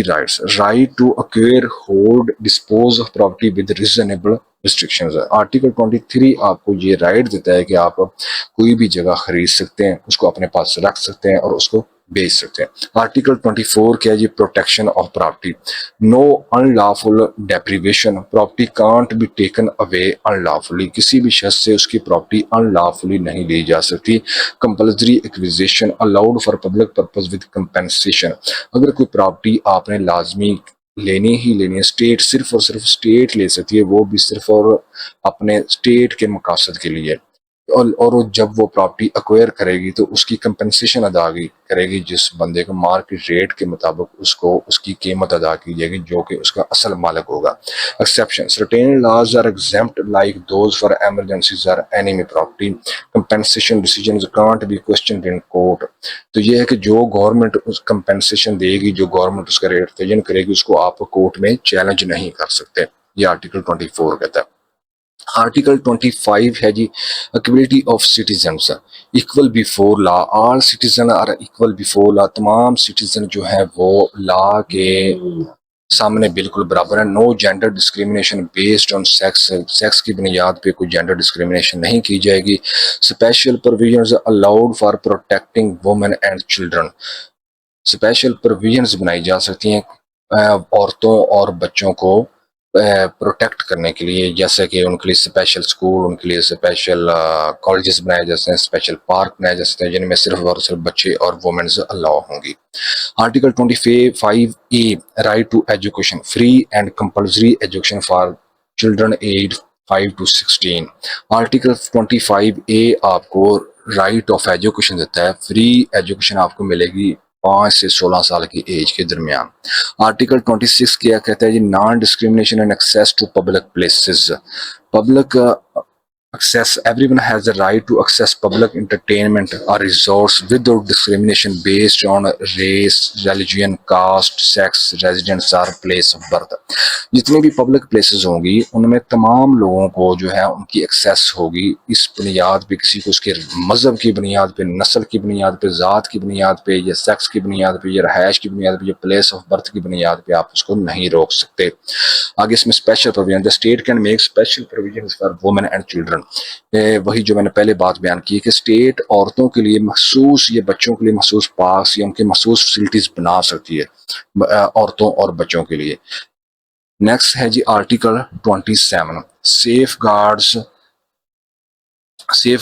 Speaker 1: rights, right to acquire, hold, dispose of property with reasonable restrictions. Article 23 आपको ये राइट देता है कि आप कोई भी जगह खरीद सकते हैं, उसको अपने पास रख सकते हैं और उसको बेच सकते हैं। आर्टिकल 24 क्या है जी, protection of property, no unlawful deprivation, property can't be taken away unlawfully, किसी भी शख्स से उसकी प्रॉपर्टी अनलॉफुली नहीं ली जा सकती। Compulsory acquisition allowed for public purpose with compensation, अगर कोई प्रॉपर्टी आपने लाजमी लेनी ही लेनी है, स्टेट सिर्फ और सिर्फ स्टेट ले सकती है, वो भी सिर्फ और अपने स्टेट के मकासद के लिए, और जब वो प्रॉपर्टी एक्वायर करेगी तो उसकी कंपनसेशन अदा करेगी, जिस बंदे को मार्केट रेट के मुताबिक उसको उसकी कीमत अदा की जाएगी जो कि उसका असल मालिक होगा। Exception, certain laws are exempt like those for emergencies or enemy property, compensation decisions can't be questioned in court. तो ये है कि जो गवर्नमेंट उस कंपनसेशन देगी, जो गवर्नमेंट उसका रेट तयन करेगी, उसको आप कोर्ट में चैलेंज नहीं कर सकते। ये आर्टिकल 24 कहता है। आर्टिकल 25 है जी, equality of citizens, equal before law, all citizen are equal before law, तमाम सिटीजन जो है वो लॉ के सामने बिल्कुल बराबर है। No gender discrimination based on sex, sex की बुनियाद पे कोई जेंडर डिस्क्रिमिनेशन नहीं की जाएगी। Special provisions allowed for protecting women and children, special provisions बनाई जा सकती हैं औरतों और बच्चों को प्रोटेक्ट करने के लिए, जैसे कि उनके लिए स्पेशल स्कूल, उनके लिए स्पेशल कॉलेजेस बनाए जाते हैं, स्पेशल पार्क बनाए जा सकते हैं जिनमें सिर्फ और सिर्फ बच्चे और वुमेन्स अलाउ होंगी। Article 25 A, right to education, free and compulsory education for children age 5 to 16। Article 25 A आपको राइट ऑफ एजुकेशन देता है, फ्री एजुकेशन आपको मिलेगी 5 से 16 साल की एज के दरमियान। आर्टिकल 26 क्या कहता है जी, non discrimination and access to public places, public access, everyone has the right to access public entertainment or resorts without discrimination based on race, religion, caste, sex, residence or place of birth। जितनी भी पब्लिक प्लेसेस होंगी उनमें तमाम लोगों को जो है उनकी एक्सेस होगी इस बुनियाद पे, किसी को उसके मजहब की बुनियाद पे, नस्ल की बुनियाद पे, ज़ात की बुनियाद पे, या सेक्स की बुनियाद पे, या रहायश की बुनियाद पे, या प्लेस ऑफ बर्थ की बुनियाद पे आप उसको नहीं रोक सकते। आगे इसमें special provision, the state can make special provision for women and children, वही जो मैंने पहले बात बयान की कि स्टेट औरतों के लिए मखसूस या बच्चों के लिए मखसूस पार्क्स या उनके मखसूस फैसिलिटीज बना सकती है औरतों और बच्चों के लिए। नेक्स्ट है जी article 27, safe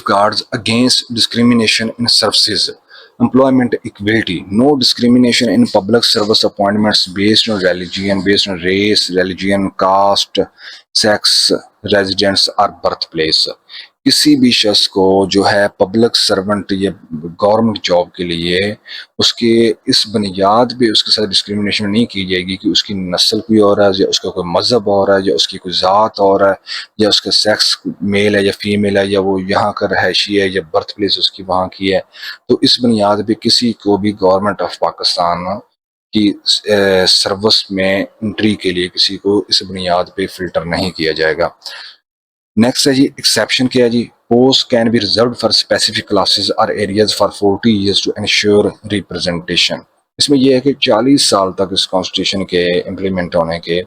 Speaker 1: guards against discrimination in services, employment equality, no discrimination in public service appointments based on religion, based on race, religion, caste, sex, residence or birthplace। किसी भी शख्स को जो है पब्लिक सर्वेंट या गवर्नमेंट जॉब के लिए उसके इस बुनियाद पे उसके साथ डिस्क्रिमिनेशन नहीं की जाएगी कि उसकी नस्ल कोई और है या उसका कोई मजहब और है या उसकी कोई ज़ात और है या उसका सेक्स मेल है या फीमेल है या वो यहाँ का रहायशी है या बर्थ प्लेस उसकी वहाँ की है। तो इस बुनियाद पे किसी को भी गवर्नमेंट ऑफ पाकिस्तान की सर्विस में एंट्री के लिए किसी को इस बुनियाद पे फिल्टर नहीं किया जाएगा। नेक्स्ट है जी एक्सेप्शन क्या है जी। Post can be reserve for specific classes और areas for 40 years to ensure representation. इसमें यह है कि 40 साल तक इस कॉन्स्टिट्यूशन के इम्प्लीमेंट होने के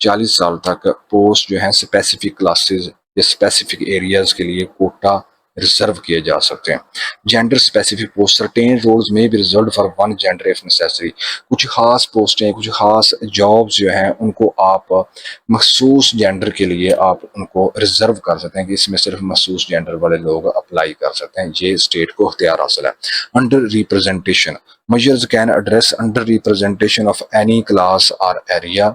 Speaker 1: 40 साल तक पोस्ट जो है स्पेसिफिक क्लासेस या स्पेसिफिक एरियाज के लिए कोटा रिजर्व किए जा सकते हैं। Gender specific post certain roles में भी reserve for one gender if necessary. कुछ खास पोस्टें कुछ खास जॉब्स जो हैं उनको आप मखसूस जेंडर के लिए आप उनको रिजर्व कर सकते हैं कि इसमें सिर्फ मखसूस जेंडर वाले लोग अप्लाई कर सकते हैं। ये स्टेट को अख्तियार हासिल है। Under representation measures can address under representation of any class or area।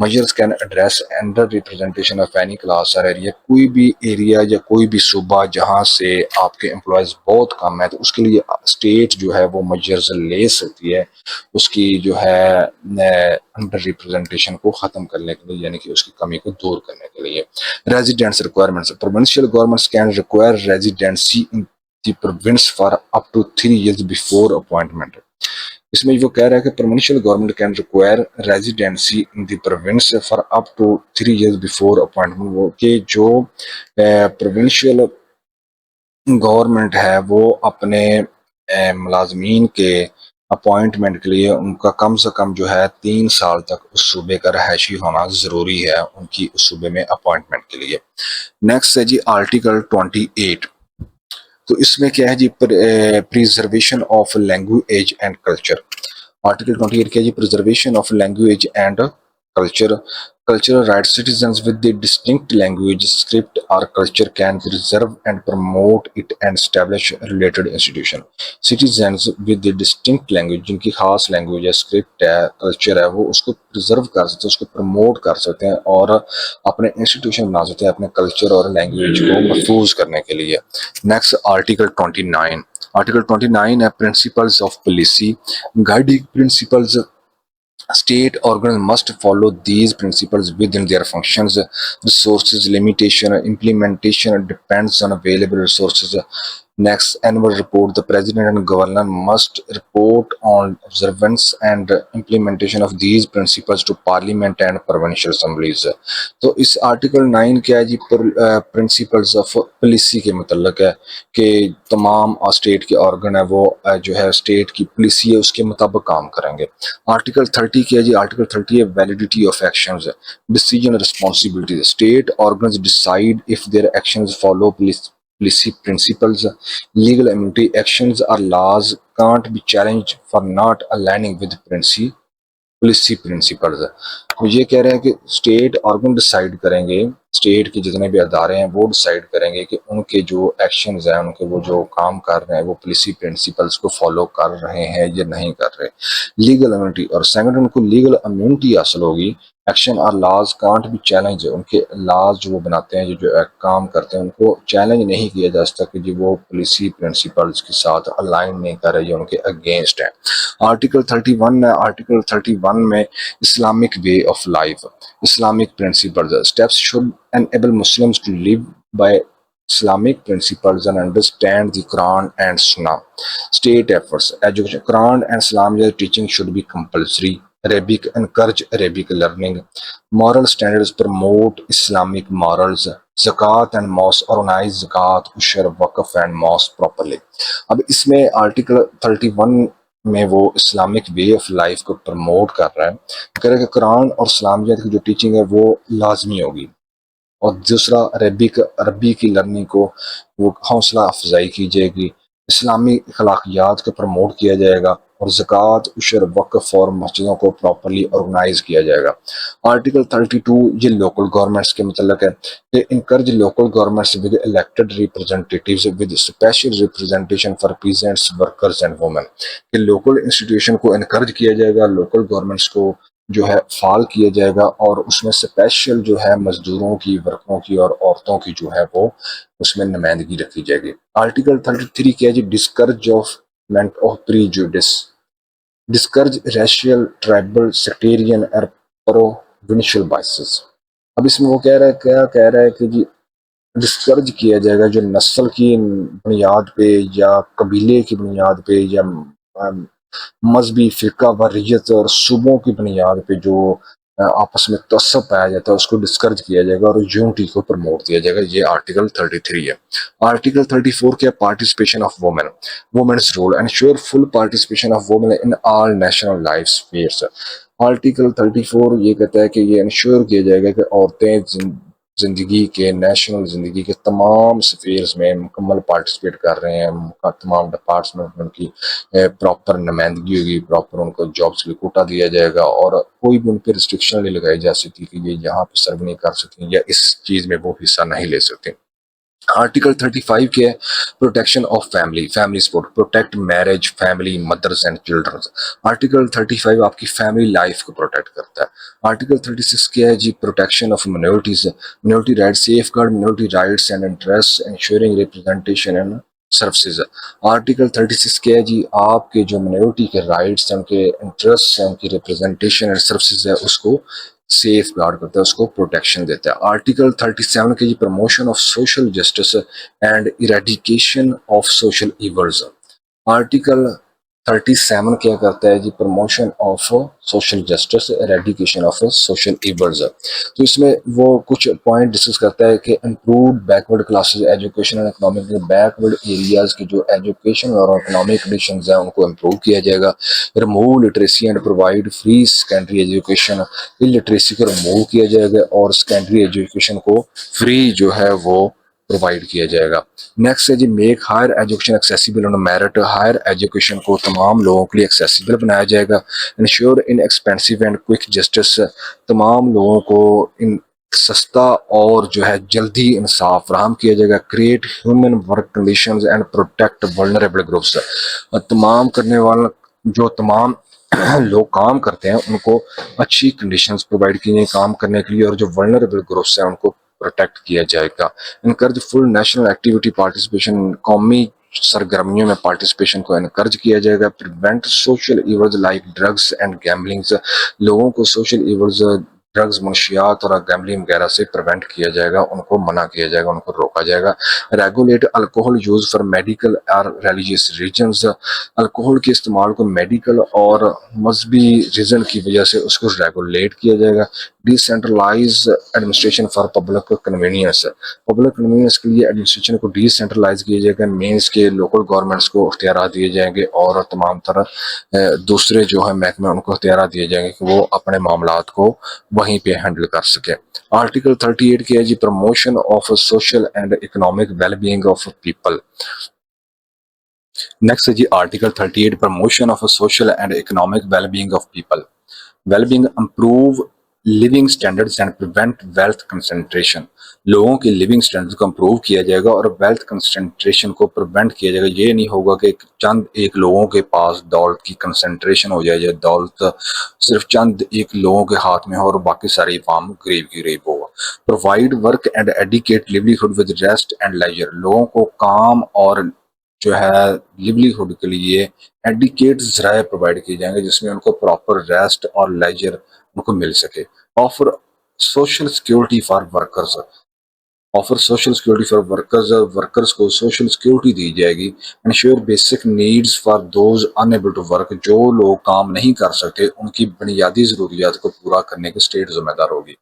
Speaker 1: measures can address under representation of any class or area। कोई भी एरिया या कोई भी सूबा जहां से आपके एम्प्लॉयज बहुत कम है तो उसके लिए स्टेट जो है वो measures ले सकती है उसकी जो है अंडर रिप्रेजेंटेशन को ख़त्म करने के लिए यानी कि उसकी कमी को दूर करने के लिए। Residence requirements provincial governments can require residency in the province for up to 3 years before appointment. इसमें वो कह रहा है कि provincial government can require residency in the province for up to 3 years before appointment. वो कि जो प्रोविंशियल गवर्नमेंट है वो अपने मुलाजमीन के अपॉइंटमेंट के लिए उनका कम से कम जो है 3 साल तक उस सूबे का रहायशी होना ज़रूरी है उनकी उस सूबे में अपॉइंटमेंट के लिए। नेक्स्ट है जी आर्टिकल 28। तो इसमें क्या है जी preservation of language and culture. Article 28 क्या है जी preservation of language and culture. Cultural rights citizens with the distinct language, script or culture can preserve and promote it and establish related institution। Citizens with the distinct language जिनकी खास लैंग्वेज है स्क्रिप्ट है कल्चर है वो उसको प्रिजर्व कर सकते हैं उसको प्रमोट कर सकते हैं और अपने इंस्टीट्यूशन बना सकते हैं अपने कल्चर और लैंग्वेज को महफूज करने के लिए। Next article 29। आर्टिकल 29 है principles of policy guiding principles. State organs must follow these principles within their functions. Resources limitation implementation depends on available resources। Next annual report the president and governor must report on observance and implementation of these principles to parliament and provincial assemblies। तो इस आर्टिकल 9 क्या है जी प्रिंसिपल्स ऑफ पॉलिसी के मतलब है कि तमाम स्टेट के ऑर्गन है वो जो है स्टेट की पॉलिसी है उसके मुताबिक काम करेंगे। आर्टिकल 30 क्या है जी आर्टिकल 30 है validity of actions decision responsibility. State organs decide if their actions follow policy principles। Legal immunity actions or laws can't be challenged for not aligning with policy principles. तो ये कह रहे हैं कि स्टेट ऑर्गन डिसाइड करेंगे स्टेट के जितने भी अदारे हैं वो डिसाइड करेंगे कि उनके जो एक्शंस हैं उनके वो जो काम कर रहे हैं वो पॉलिसी प्रिंसिपल्स को फॉलो कर रहे हैं या नहीं कर रहे। लीगल इम्यूनिटी और सेकंड उनको लीगल इम्यूनिटी हासिल होगी। एक्शन और लॉज कांट भी चैलेंज उनके लॉज जो वो बनाते हैं जो काम करते हैं उनको चैलेंज नहीं किया जा सकता कि जो वो पॉलिसी प्रिंसिपल्स के साथ अलाइन नहीं कर रहे या उनके अगेंस्ट है। आर्टिकल 31 है आर्टिकल 31 में Islamic way of life Islamic principles steps should enable Muslims to live by Islamic principles and understand the Quran and Sunnah। State efforts education Quran and Islamic teaching should be compulsory। Arabic encourage Arabic learning। Moral standards promote Islamic morals। ज़कात एंड मॉस्क ऑर्गेनाइज ज़कात उशर वक़फ़ एंड मॉस्क प्रॉपर्ली। अब इसमें आर्टिकल 31 में वो इस्लामिक वे ऑफ लाइफ को प्रमोट कर रहा है कह रहा है कि कुरान और इस्लामियत की जो टीचिंग है वो लाजमी होगी और दूसरा अरबी की लर्निंग को वो हौसला अफजाई की जाएगी। इस्लामी अखलाकियात को प्रमोट किया जाएगा और ज़कात उशर वक़फ़ और मस्जिदों को प्रॉपर्ली ऑर्गेनाइज किया जाएगा। आर्टिकल 32 ये लोकल गवर्नमेंट्स के मतलब है कि encourage local governments with elected representatives with special representation for peasants workers and women कि लोकल इंस्टीट्यूशन को इनकरेज किया जाएगा लोकल गवर्नमेंट्स को जो है फाल किया जाएगा और उसमें स्पेशल जो है मजदूरों की, वर्करों की और औरतों की जो है वो उसमें नुमाइंदगी रखी जाएगी। आर्टिकल 33 क्या है जी? डिस्कर्ज ऑफ मेंट of prejudice, discourage racial, tribal, sectarian और प्रोविंशियल बाइसेस। अब इसमें वो कह रहा है, क्या कह रहा है कि जी डिस्कर्ज किया जाएगा जो नस्ल की बुनियाद पे या कबीले की बुनियाद पे या मजहबी फिरका वारियत और सूबों की बुनियाद पे जो आपस में तस्सब पाया जाता है उसको डिस्करेज किया जाएगा और यूनिटी को प्रमोट किया जाएगा। ये आर्टिकल 33 है। आर्टिकल 34 क्या? Participation of women, women's role, ensure full participation of women in all national life spheres. Article 34 ये कहता है कि ये इंश्योर किया जाएगा कि औरतें ज़िंदगी के, नेशनल ज़िंदगी के तमाम स्फीयर्स में मुकम्मल पार्टिसिपेट कर रहे हैं, तमाम डिपार्ट्समेंट में उनकी प्रॉपर नुमाइंदगी होगी, प्रॉपर उनको जॉब्स के लिए कोटा दिया जाएगा और कोई भी उन पर रिस्ट्रिक्शन नहीं लगाई जा सकती कि ये यहाँ पे सर्व नहीं कर सकती या इस चीज़ में वो हिस्सा नहीं ले सकते। आर्टिकल 35 क्या है? Protection of family, family support, protect marriage, family, mothers and children. Article 35 आपकी फैमिली लाइफ को प्रोटेक्ट करता है। आर्टिकल 36 क्या है जी? Protection of minorities, minority rights, safeguard minority rights and interest, ensuring representation and services. Article 36 क्या है जी? आपके जो मिनोरिटी के राइट्स हैं, उनके इंटरेस्ट हैं, उनकी रिप्रेजेंटेशन एंड सर्विसेज है, उसको सेफ गार्ड करता है, उसको प्रोटेक्शन देता है। आर्टिकल 37 के जी? Promotion of social justice and eradication of social evils. Article 37 क्या करता है जी? Promotion of social justice, eradication of social evils. तो इसमें वो कुछ पॉइंट डिस्कस करता है कि improve backward classes education and economic, backward areas की जो एजुकेशन और इकोनॉमिक कंडीशंस हैं उनको इम्प्रूव किया जाएगा। Remove literacy and provide free secondary education, illiteracy को रिमूव किया जाएगा और सेकेंडरी एजुकेशन को फ्री जो है वो प्रोवाइड किया जाएगा। नेक्स्ट है जी? Make higher education accessible on merit, higher education को तमाम लोगों के लिए एक्सेसिबल बनाया जाएगा। Ensure inexpensive and quick justice, तमाम लोगों को इन सस्ता और जो है जल्दी इंसाफ फराहम किया जाएगा। Create human work conditions and protect vulnerable groups, तमाम करने वाला जो तमाम लोग काम करते हैं उनको अच्छी कंडीशंस प्रोवाइड की जाए काम करने के लिए और जो वल्नरेबल ग्रुप्स हैं उनको प्रोटेक्ट किया जाएगा। Encourage full national activity participation, कौमी सरगर्मियों में पार्टिसिपेशन को इनकर्ज किया जाएगा। Prevent social evils like drugs and gamblings, लोगों को सोशल इवल्स, ड्रग्स, मंशियात और गैम्बलिंग वगैरह से प्रिवेंट किया जाएगा, उनको मना किया जाएगा, उनको रोका जाएगा। Regulate alcohol use for medical और रिलीजियस रीजंस, अल्कोहल के इस्तेमाल को मेडिकल और मजहबी रीजन की वजह से उसको रेगुलेट किया जाएगा। Decentralize administration for public convenience, public convenience के लिए एडमिनिस्ट्रेशन को डिसेंट्रलाइज किया जाएगा, मीन्स के लोकल गवर्नमेंट्स को अख्तियार दिए जाएंगे और तमाम तरह दूसरे जो है महकमे उनको अख्तियार दिए जाएंगे कि वो अपने मामलात को वहीं पे हैंडल कर सके। आर्टिकल 38 की है जी? Promotion of social and economic wellbeing of people. Next है जी? Article 38 promotion of social and economic wellbeing of people, wellbeing improve living standards and prevent wealth concentration, लोगों के लिविंग स्टैंडर्ड्स को इम्प्रूव किया जाएगा और वेल्थ कंसंट्रेशन को प्रिवेंट किया जाएगा। ये नहीं होगा कि चंद एक लोगों के पास दौलत की कंसंट्रेशन हो जाए या दौलत सिर्फ चंद एक लोगों के हाथ में हो और बाकी सारी आवाम गरीब की गरीब होगा। Provide work and adequate livelihood with rest and leisure, लोगों को काम और जो है लिवलीहुड के लिए एडिकेट जराए प्रोवाइड किए जाएंगे जिसमें उनको प्रॉपर रेस्ट और लेजर उनको मिल सके। Offer social security for workers, offer social security for workers, workers को सोशल सिक्योरिटी दी जाएगी। Ensure basic needs for those unable to work, जो लोग काम नहीं कर सकते उनकी बुनियादी ज़रूरियात को पूरा करने की स्टेट जिम्मेदार होगी।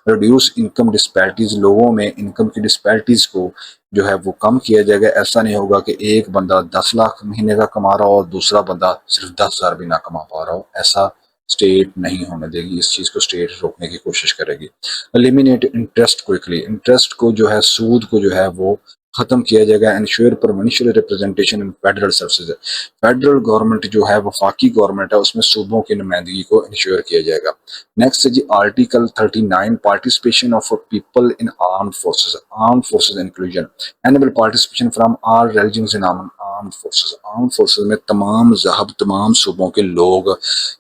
Speaker 1: रिड्यूस इनकम डिस्पैरिटीज, लोगों में इनकम की डिस्पैरिटीज को जो है वो कम किया जाएगा। ऐसा नहीं होगा कि एक बंदा 10 लाख महीने का कमा रहा हो और दूसरा बंदा सिर्फ 10,000 भी ना कमा पा रहा हो, ऐसा स्टेट नहीं होने देगी। इस चीज़ को स्टेट रोकने की कोशिश करेगी। एलिमिनेट इंटरेस्ट क्विकली, इंटरेस्ट को जो है, सूद को जो है वो खत्म किया जाएगा। Ensure provincial representation in federal services, federal government जो है वफाकी गवर्नमेंट है उसमें सूबों की नुमाइंदगी को इंश्योर किया जाएगा। नेक्स्ट है जी article 39 participation of people in armed forces, armed forces inclusion, enable participation from all religions in armed arm forces में तमाम ज़हाब, तमाम सूबों के लोग,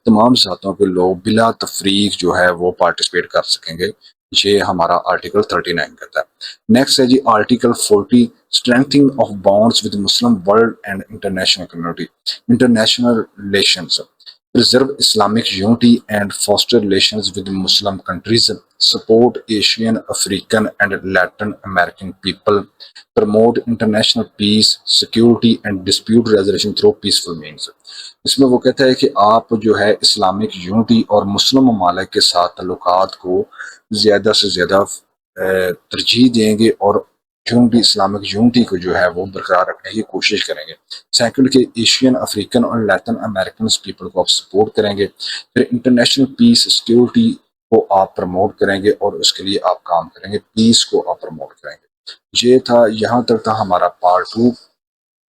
Speaker 1: तमाम ज़ातों के लोग बिला तफरीक जो है वो पार्टिसिपेट कर सकेंगे। ये हमारा आर्टिकल 39 कहता है। नेक्स्ट है जी article 40, strengthening of bonds with Muslim world and international community, international relations, preserve Islamic unity and foster relations with Muslim countries, support Asian, African and Latin American people, promote international peace, security and dispute resolution through peaceful means। इसमें वो कहता है कि आप जो है इस्लामिक यूनिटी और मुस्लिम ममालिक के साथ ताल्लुकात को ज़्यादा से ज़्यादा तरजीह देंगे और यूनिटी, इस्लामिक यूनिटी को जो है वो बरकरार रखने की कोशिश करेंगे। सेकंड के एशियन, अफ्रीकन और लैटिन अमेरिकन पीपल को आप सपोर्ट करेंगे। फिर इंटरनेशनल पीस, सिक्योरिटी को आप प्रमोट करेंगे और उसके लिए आप काम करेंगे, पीस को आप प्रमोट करेंगे। ये था, यहाँ तक था हमारा पार्ट 2।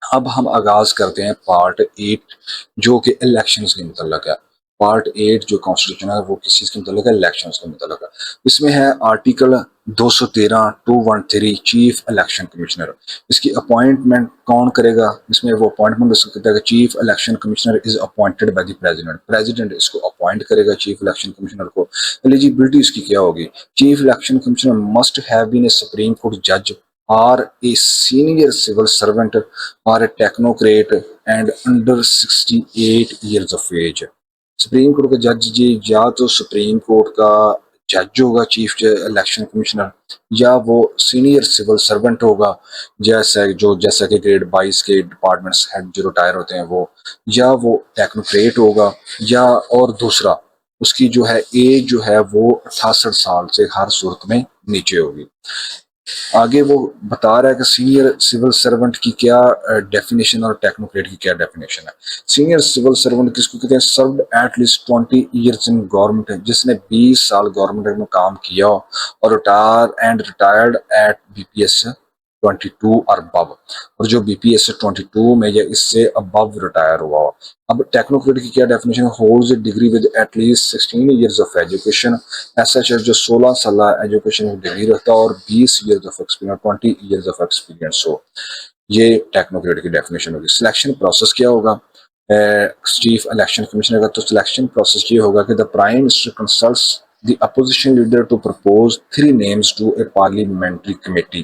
Speaker 1: अब हम आगाज करते हैं पार्ट 8 जो कि इलेक्शंस के मुतल्लिक है। पार्ट 8 जो कॉन्स्टिट्यूशन है वो किस चीज़ के मुतल्लिक है? इलेक्शंस के मुतल्लिक है। इसमें है आर्टिकल 213 213 चीफ इलेक्शन कमिश्नर। इसकी अपॉइंटमेंट कौन करेगा? इसमें वो अपॉइंटमेंट उसको कहता है कि chief election commissioner is appointed by the president. President इसको अपॉइंट करेगा चीफ इलेक्शन कमिश्नर को। एलिजिबिलिटी इसकी क्या होगी? Chief election commissioner must have been a supreme court जज or a senior civil servant or a technocrat and under 68 years of age। Supreme court का जज जी या तो सुप्रीम कोर्ट का जज होगा चीफ इलेक्शन कमिश्नर, या वो सीनियर सिविल सर्वेंट होगा जैसा कि ग्रेड 22 के डिपार्टमेंट्स हेड जो रिटायर होते हैं वो, या वो टेक्नोक्रेट होगा, या और दूसरा उसकी जो है एज जो है वो 68 साल से हर सूरत में नीचे होगी। आगे वो बता रहा है कि सीनियर सिविल सर्वेंट की क्या डेफिनेशन और टेक्नोक्रेट की क्या डेफिनेशन है। सीनियर सिविल सर्वेंट किसको कहते हैं? Served at least 20 years in government, जिसने 20 साल गवर्नमेंट में काम किया और रिटायर्ड एट बीपीएस 22 और अबव, और जो बीपीएस 22 में या इससे अबव रिटायर हुआ हो। अब टेक्नोक्रेट की क्या definition? Holds A degree with at least 16 years of education. ऐसा शख्स जो 16 साल एजुकेशन की डिग्री रखता है और 20 years of experience, 20 years of experience हो, ये टेक्नोक्रेट की डेफिनेशन होगी। सिलेक्शन प्रोसेस क्या होगा चीफ इलेक्शन कमिश्नर का? तो सिलेक्शन प्रोसेस ये होगा कि the prime minister consults the opposition leader to propose 3 names to a parliamentary committee।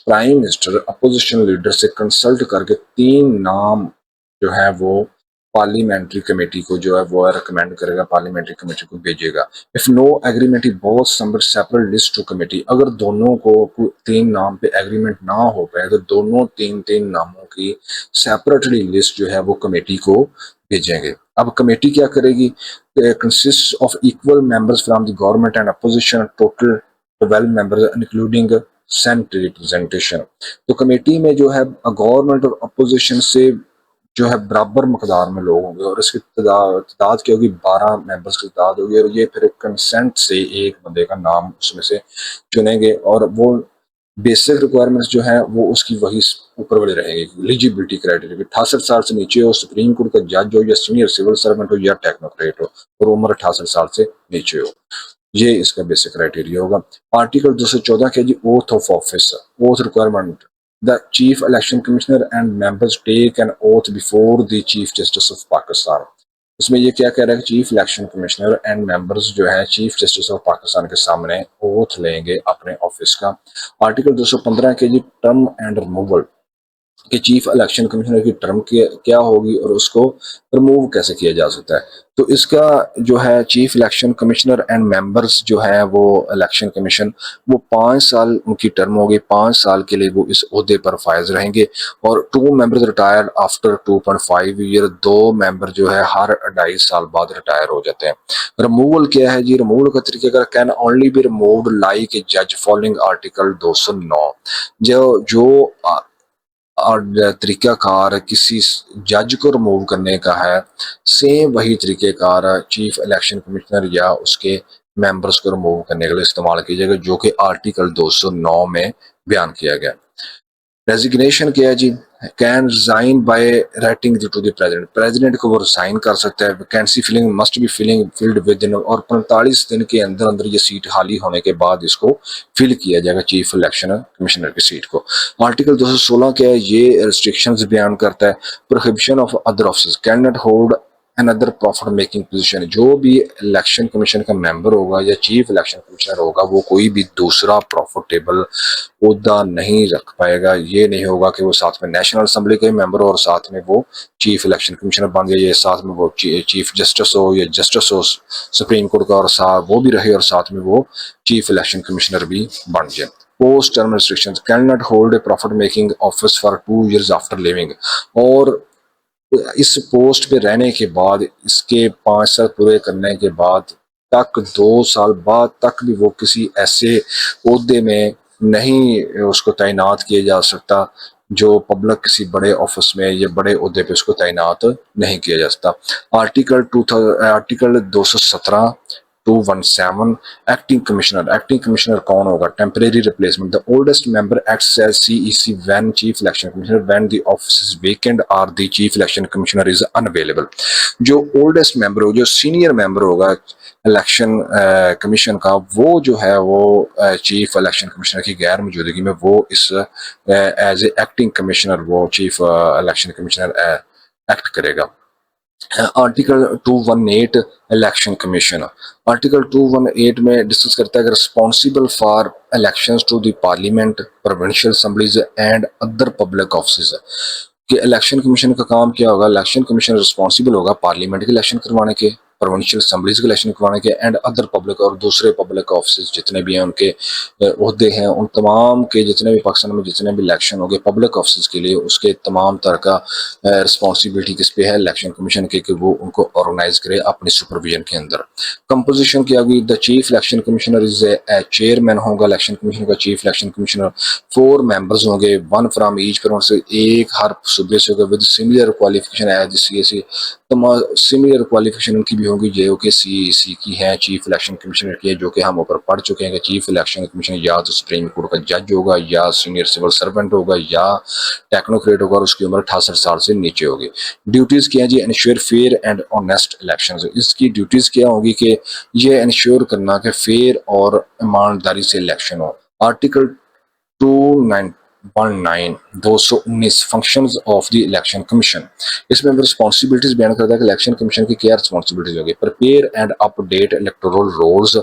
Speaker 1: Prime minister opposition leader से कंसल्ट करके 3 नाम जो है वो पार्लियामेंट्री कमेटी को जो है वो रिकमेंड करेगा, पार्लियामेंट्री कमेटी को भेजेगा। If no agreement both submit separate list to committee. अगर दोनों को 3 नाम पे एग्रीमेंट ना हो पाए तो दोनों 3 नामों की सेपरेटली लिस्ट जो है वो कमेटी को भेजेंगे। अब कमेटी क्या करेगी? Consist of equal members from the government and opposition, total 12 members including senate representation. तो कमेटी में जो है गवर्नमेंट और अपोजिशन से जो है बराबर मकदार में लोग होंगे और इसकी तादाद क्या होगी? 12 मेंबर्स की तादाद होगी, और ये फिर कंसेंट से एक बंदे का नाम उसमें से चुनेंगे और वो बेसिक रिक्वायरमेंट्स जो है वो उसकी वही ऊपर वाली रहेगी। एलिजिबिलिटी क्राइटेरिया 68 साल से नीचे हो, सुप्रीम कोर्ट का जज हो, या सीनियर सिविल सर्वेंट हो, या टेक्नोक्रेट हो, और उम्र 68 साल से नीचे हो। ये इसका बेसिक क्राइटेरिया होगा। आर्टिकल 214 के जी oath of office, oath requirement. The chief election commissioner and members take an oath before the chief justice of Pakistan. इसमें ये क्या कह रहा है कि chief election commissioner and members जो है चीफ जस्टिस ऑफ पाकिस्तान के सामने ओथ लेंगे अपने ऑफिस का। आर्टिकल 215 के जी टर्म एंड रिमूवल कि चीफ इलेक्शन कमिश्नर की टर्म क्या होगी और उसको रिमूव कैसे किया जा सकता है। तो इसका जो है chief election commissioner and members जो है वो इलेक्शन कमीशन, वो 5 साल उनकी टर्म होगी, 5 साल के लिए वो इस ओहदे पर फायज रहेंगे। और 2 members retire after 2.5 year, 2 member जो है हर 2.5 साल बाद रिटायर हो जाते हैं। रिमूवल क्या है जी? रिमूवल का तरीका can only be removed like a जज फॉलोइंग आर्टिकल 209। जो और तरीकाकार किसी जज को रिमूव करने का है, सेम वही तरीकेकार चीफ इलेक्शन कमिश्नर या उसके मेंबर्स को रिमूव करने के लिए इस्तेमाल किया जाएगा, जो कि आर्टिकल 209 में बयान किया गया। रेजिग्नेशन क्या है जी? Can resign by writing to the president, president को वो रिजाइन कर सकता है। Vacancy filling must be filling filled within, और 45 दिन के अंदर अंदर ये सीट खाली होने के बाद इसको फिल किया जाएगा चीफ इलेक्शन कमिश्नर की सीट को। आर्टिकल 216 क्या है, ये रिस्ट्रिक्शंस बयान करता है। Prohibition of other officers can not hold another profit making position, जो भी इलेक्शन कमीशन का मेंबर होगा या चीफ इलेक्शन कमिश्नर होगा वो कोई भी दूसरा प्रॉफिटेबल ओहदा नहीं रख पाएगा। ये नहीं होगा कि वो साथ में नेशनल असेंबली के मेंबर हो और साथ में वो चीफ इलेक्शन कमिश्नर बन जाए, या साथ में वो चीफ जस्टिस हो या जस्टिस हो सुप्रीम कोर्ट का और साथ वो भी रहे और साथ में वो चीफ इलेक्शन कमिश्नर भी बन जाए। Post term restrictions can not hold a profit making office for 2 years after living, और इस पोस्ट पे रहने के बाद इसके 5 साल पूरे करने के बाद तक 2 साल बाद तक भी वो किसी ऐसे ओहदे में नहीं उसको तैनात किया जा सकता जो पब्लिक किसी बड़े ऑफिस में या बड़े ओहदे पे उसको तैनात नहीं किया जा सकता। Article 217 217 acting commissioner, acting commissioner कौन होगा, temporary replacement, the oldest member acts as CEC when chief election commissioner when the office is vacant और the chief election commissioner is unavailable. जो ओल्डेस्ट मेंबर हो, जो सीनियर मेंबर होगा इलेक्शन कमीशन का, वो जो है वो चीफ इलेक्शन कमिश्नर की गैर मौजूदगी में वो इस एज ए एक्टिंग कमिश्नर वो चीफ इलेक्शन कमिश्नर एक्ट करेगा। आर्टिकल 218 इलेक्शन कमीशन, आर्टिकल 218 में डिस्कस करता है कि responsible for elections to the parliament, provincial assemblies and other public office, कि इलेक्शन कमीशन का काम क्या होगा। इलेक्शन कमीशन रिस्पॉन्सिबल होगा पार्लियामेंट के इलेक्शन करवाने के, प्रोविंशियल असेंबलीज के इलेक्शन करवाने के एंड अदर पब्लिक, और दूसरे पब्लिक ऑफिस जितने भी हैं उनके ओहदे हैं, उन तमाम के जितने भी पाकिस्तान में जितने भी इलेक्शन हो गए पब्लिक ऑफिस के लिए, उसके तमाम तरह का रिस्पॉन्सिबिलिटी किस पे है इलेक्शन कमीशन की कि वो उनको ऑर्गेनाइज करे अपनी सुपरविजन के अंदर। कंपोजिशन क्या होगी, the chief election commissioner is a chairman होगा इलेक्शन कमीशन का चीफ इलेक्शन कमिश्नर, 4 मेंबर्स होंगे, 1 फ्रॉम ईच, पर उनसे एक हर सूबे से होगा, with similar qualification as CEC, similar qualification उनकी भी होगी जो कि सीईसी की है, चीफ इलेक्शन कमिश्नर की है, जो कि हम ऊपर पढ़ चुके हैं कि चीफ इलेक्शन कमिश्नर या तो सुप्रीम कोर्ट का जज होगा या सीनियर सिविल सर्वेंट होगा या टेक्नोक्रेट होगा और उसकी उम्र 68 साल से नीचे होगी। ड्यूटीज क्या है जी, ensure fair and honest election, इसकी ड्यूटीज क्या होगी कि ये इंश्योर करना कि फेयर और ईमानदारी से इलेक्शन हो। Article 219 functions of the election commission, इसमें रिस्पॉन्सिबिलिटीज बयान करता है कि इलेक्शन कमीशन की क्या रिस्पॉन्सिबिलिटीज होगी। Prepare and update electoral rolls,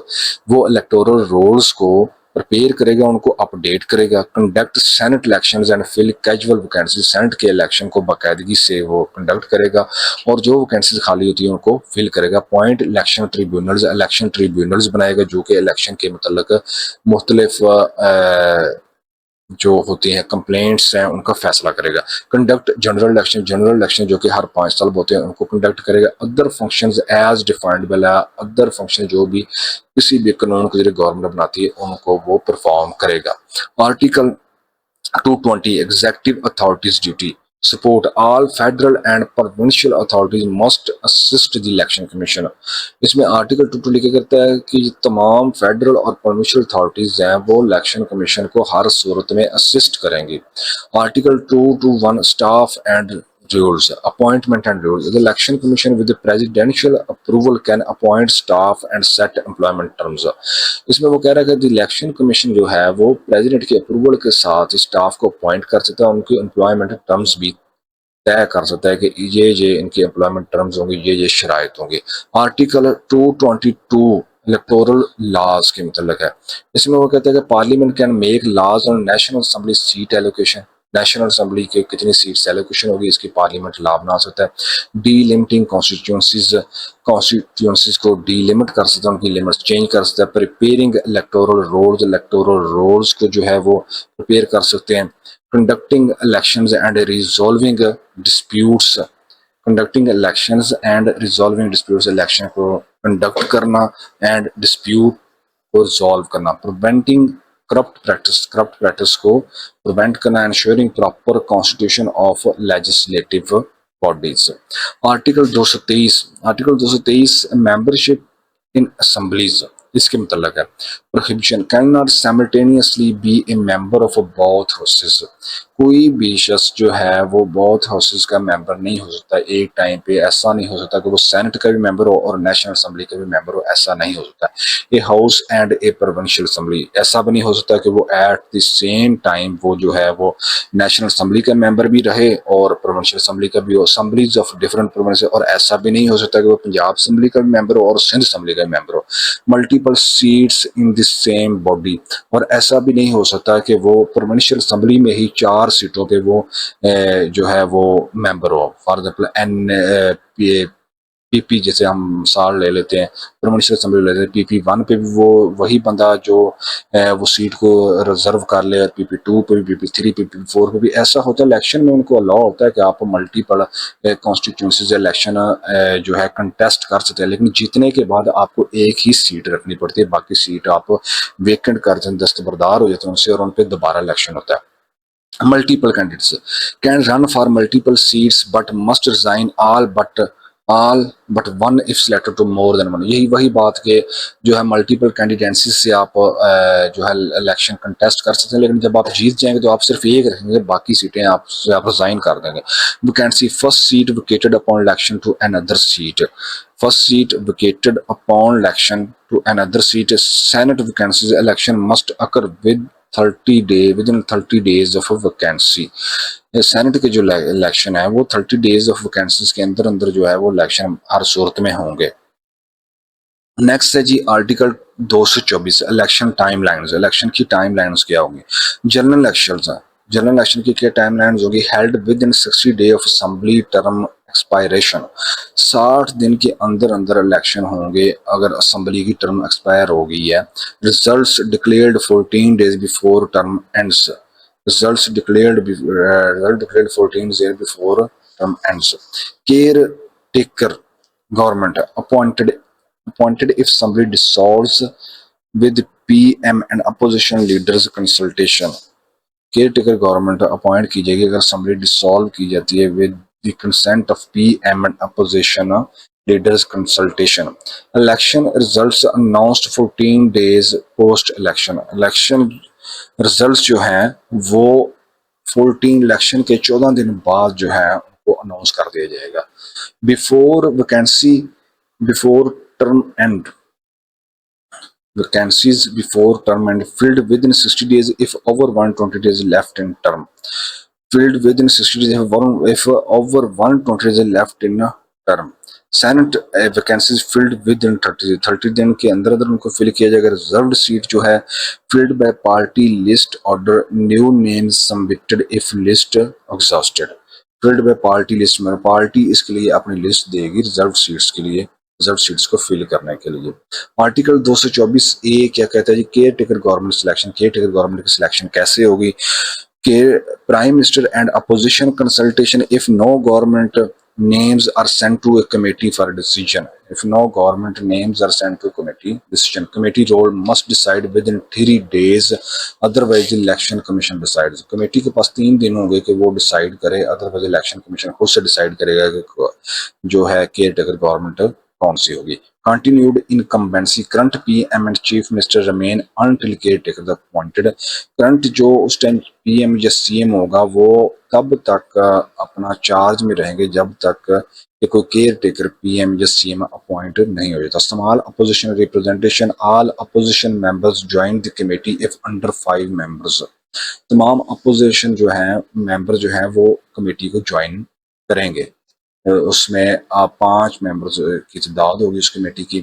Speaker 1: वो इलेक्टोरल रोल्स को प्रिपेयर करेगा, उनको अपडेट करेगा। Conduct senate elections and fill casual vacancy, senate के इलेक्शन को बाकायदगी से वो कंडक्ट करेगा और जो वैकेंसीज खाली होती है उनको फिल करेगा। Point election tribunals, election tribunals बनाएगा जो कि इलेक्शन के मतलब मुख्तलिफ जो होती हैं कंप्लेंट्स हैं उनका फैसला करेगा। Conduct general election, general election जो कि हर 5 साल होते हैं उनको कंडक्ट करेगा। Other functions as defined by law, other function जो भी किसी भी कानून को जो गवर्नमेंट बनाती है उनको वो परफॉर्म करेगा। Article 220 executive authorities duty, support all federal and provincial authorities must assist the election commission। इसमें आर्टिकल 2 लिखा करता है कि तमाम फेडरल और प्रोविंशियल अथॉरिटीज हैं वो इलेक्शन कमीशन को हर सूरत में असिस्ट करेंगी। Article 221 staff and rules, appointment and rules, the election commission with the presidential approval can appoint staff and set employment terms। इसमें वो कह रहा है कि इलेक्शन कमीशन जो है वो प्रेसिडेंट के अप्रूवल के साथ स्टाफ को अपॉइंट कर सकता है, उनकी एम्प्लॉयमेंट टर्म्स भी तय कर सकता है कि ये इनके एम्प्लॉयमेंट टर्म्स होंगे, ये शराइत होंगे। आर्टिकल 222 इलेक्टोरल लॉज के मतलब है, इसमें वो कहते हैं कि parliament can make laws on national assembly seat allocation, national assembly के कितनी सीट्स एलोकेशन होगी इसकी पार्लियामेंट लॉ बना सकता है। डी लिमिटिंग कॉन्स्टिट्यूंसीज को डी लिमिट कर सकता है, उनकी लिमिट्स चेंज कर सकता है। प्रिपेयरिंग इलेक्टोरल रोल्स को जो है वो प्रिपेयर कर सकते हैं। Conducting elections and resolving disputes, conducting elections and resolving disputes, election को कंडक्ट करना एंड डिस्प्यूट को रिजॉल्व करना। प्रिवेंटिंग करप्ट प्रैक्टिस को प्रिवेंट करना, ensuring proper constitution of legislative bodies. Article 223 membership in assemblies, इसके मतलब है prohibition can not simultaneously be a member of both houses, कोई भी शख्स जो है वो बहुत हाउसेस का मेंबर नहीं हो सकता एक टाइम पे। ऐसा नहीं हो सकता कि वो सेनेट का भी मेंबर हो और नेशनल असेंबली का भी मेंबर हो, ऐसा नहीं हो सकता। A house and A provincial assembly, ऐसा भी नहीं हो सकता कि वो एट द सेम टाइम वो जो है वो नेशनल असेंबली का मेंबर भी रहे और प्रोविंशियल असेंबली का भी हो, असेंबलीज ऑफ डिफरेंट प्रोविंस। और ऐसा भी नहीं हो सकता कि वो पंजाब असेंबली का भी मेंबर हो और सिंध असेंबली का भी मेंबर हो। Multiple seats in the same body, और ऐसा भी नहीं हो सकता कि वो प्रोविंशियल असेंबली में ही 4 सीटों पे वो जो है वो मेंबर हो। फॉर एग्जाम्पल पीपी, जैसे हम मिसाल ले लेते हैं, प्रोविंशियल असेंबली ले लेते हैं, PP1 पे भी वो वही बंदा जो वो सीट को रिजर्व कर ले, और PP2 पे भी, PP3, PP4 पे भी ऐसा होता है। इलेक्शन में उनको अलाउ होता है कि आप मल्टीपल कॉन्स्टिट्यूंसीज इलेक्शन जो है कंटेस्ट कर सकते हैं, लेकिन जीतने के बाद आपको एक ही सीट रखनी पड़ती है, बाकी सीट आप वेकेंट कर देते हैं, दस्तबरदार हो जाते हैं उनसे, और उन पर दोबारा इलेक्शन होता है। Multiple candidates can run for multiple seats but must resign all but one if selected to more than one। यही वही बात के जो है मल्टीपल कैंडिडेंसी से आप जो है इलेक्शन कंटेस्ट कर सकते हैं, लेकिन जब आप जीत जाएंगे तो आप सिर्फ एक रखेंगे, बाकी सीटें आप रिजाइन कर देंगे। Vacancy first seat vacated upon election to another seat, first seat vacated upon election to another seat. Senate vacancies election must occur within 30 days of vacancy. Senate के जो इलेक्शन है वो 30 डेज ऑफ वैकेंसीज के अंदर अंदर जो है वो इलेक्शन हर सूरत में होंगे। नेक्स्ट है जी आर्टिकल 224 इलेक्शन टाइमलाइंस। इलेक्शन की टाइमलाइंस क्या होगी? जनरल इलेक्शन, जनरल इलेक्शन की क्या टाइमलाइंस होगी? Held with in 60 day of assembly term expiration, 60 दिन के अंदर अंदर इलेक्शन होंगे अगर असेंबली की टर्म एक्सपायर हो गई है। Results declared 14 days before term ends, results declared 14 days before term ends. Care taker government appointed if assembly dissolves with PM and opposition leaders consultation। Caretaker government appoint की जाएगी अगर असेंबली डिसॉल्व की जाती है with the consent of PM and opposition leaders consultation. Election results announced 14 days post election, election results जो हैं वो 14 इलेक्शन के 14 दिन बाद जो है वो अनाउंस कर दिया जाएगा। Before vacancy before term and, vacancies before term and filled within 60 days if over 120 days left in term, filled within 60 days if over 120 days left in term। Senate vacancies field within 30 दिन के अंदर अंदर उनको फिल किया जाएगा। रिजर्व्ड सीट जो है filled by party list order, new names submitted if list exhausted. Filled by party list में पार्टी इसके लिए अपनी लिस्ट देगी रिजर्व सीट्स के लिए, रिजर्व सीट्स को फिल करने के लिए। आर्टिकल 224 ए क्या कहता है जी? Caretaker government selection, caretaker government की सिलेक्शन कैसे होगी? के prime minister and opposition consultation if no government names are sent to a committee for decision, if no government names are sent to committee decision, committee role must decide within 3 days otherwise election commission decides। Committee के पास 3 दिन होंगे कि वो डिसाइड करे, अदरवाइज इलेक्शन कमीशन खुद से डिसाइड करेगा कि जो है केयर टेकर गवर्नमेंट कौन सी होगी। Continued incumbency, current PM and chief minister Ramen until care taker appointed. Current जो उस टाइम PM या CM होगा वो तब तक अपना चार्ज में रहेंगे जब तक कि कोई केयर टेकर PM या CM अपॉइंट नहीं हो जाता। Small opposition representation, all opposition members join the committee if under 5 members. तमाम अपोजिशन जो है मेंबर जो है वो कमेटी को ज्वाइन करेंगे। उसमें 5 मेंबर्स की तादाद होगी उस कमेटी की।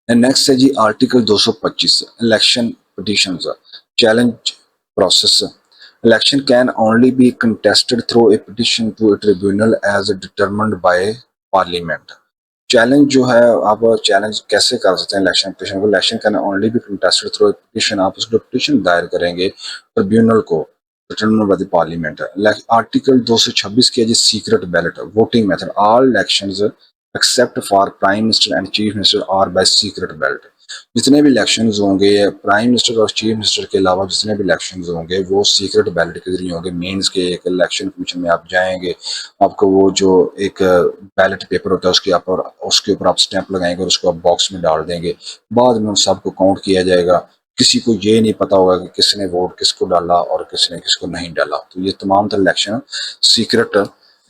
Speaker 1: नेक्स्ट है जी article 225 election petitions challenge process. Election can only be contested through a petition to a tribunal as determined by parliament. Challenge जो है आप चैलेंज कैसे कर सकते हैं इलेक्शन पिटीशन को? Election can only be contested through a petition, आप उसको पिटीशन दायर करेंगे ट्रिब्यूनल को determined by the parliament. Article 226 के जी secret ballot voting method, all elections except for prime minister and chief minister are by secret ballot. जितने भी इलेक्शंस होंगे प्राइम मिनिस्टर और चीफ मिनिस्टर के अलावा जितने भी इलेक्शंस होंगे वो सीक्रेट बैलेट के जरिए होंगे। मींस के एक इलेक्शन कमीशन में आप जाएंगे, आपको वो जो एक बैलेट पेपर होता है उसके ऊपर आप स्टैंप लगाएंगे और उसको आप बॉक्स में डाल देंगे, बाद में उन सबको काउंट किया जाएगा किसी को ये नहीं पता होगा कि किसने वोट किसको डाला और किसने किसको नहीं डाला। तो ये तमाम तर इलेक्शन सीक्रेट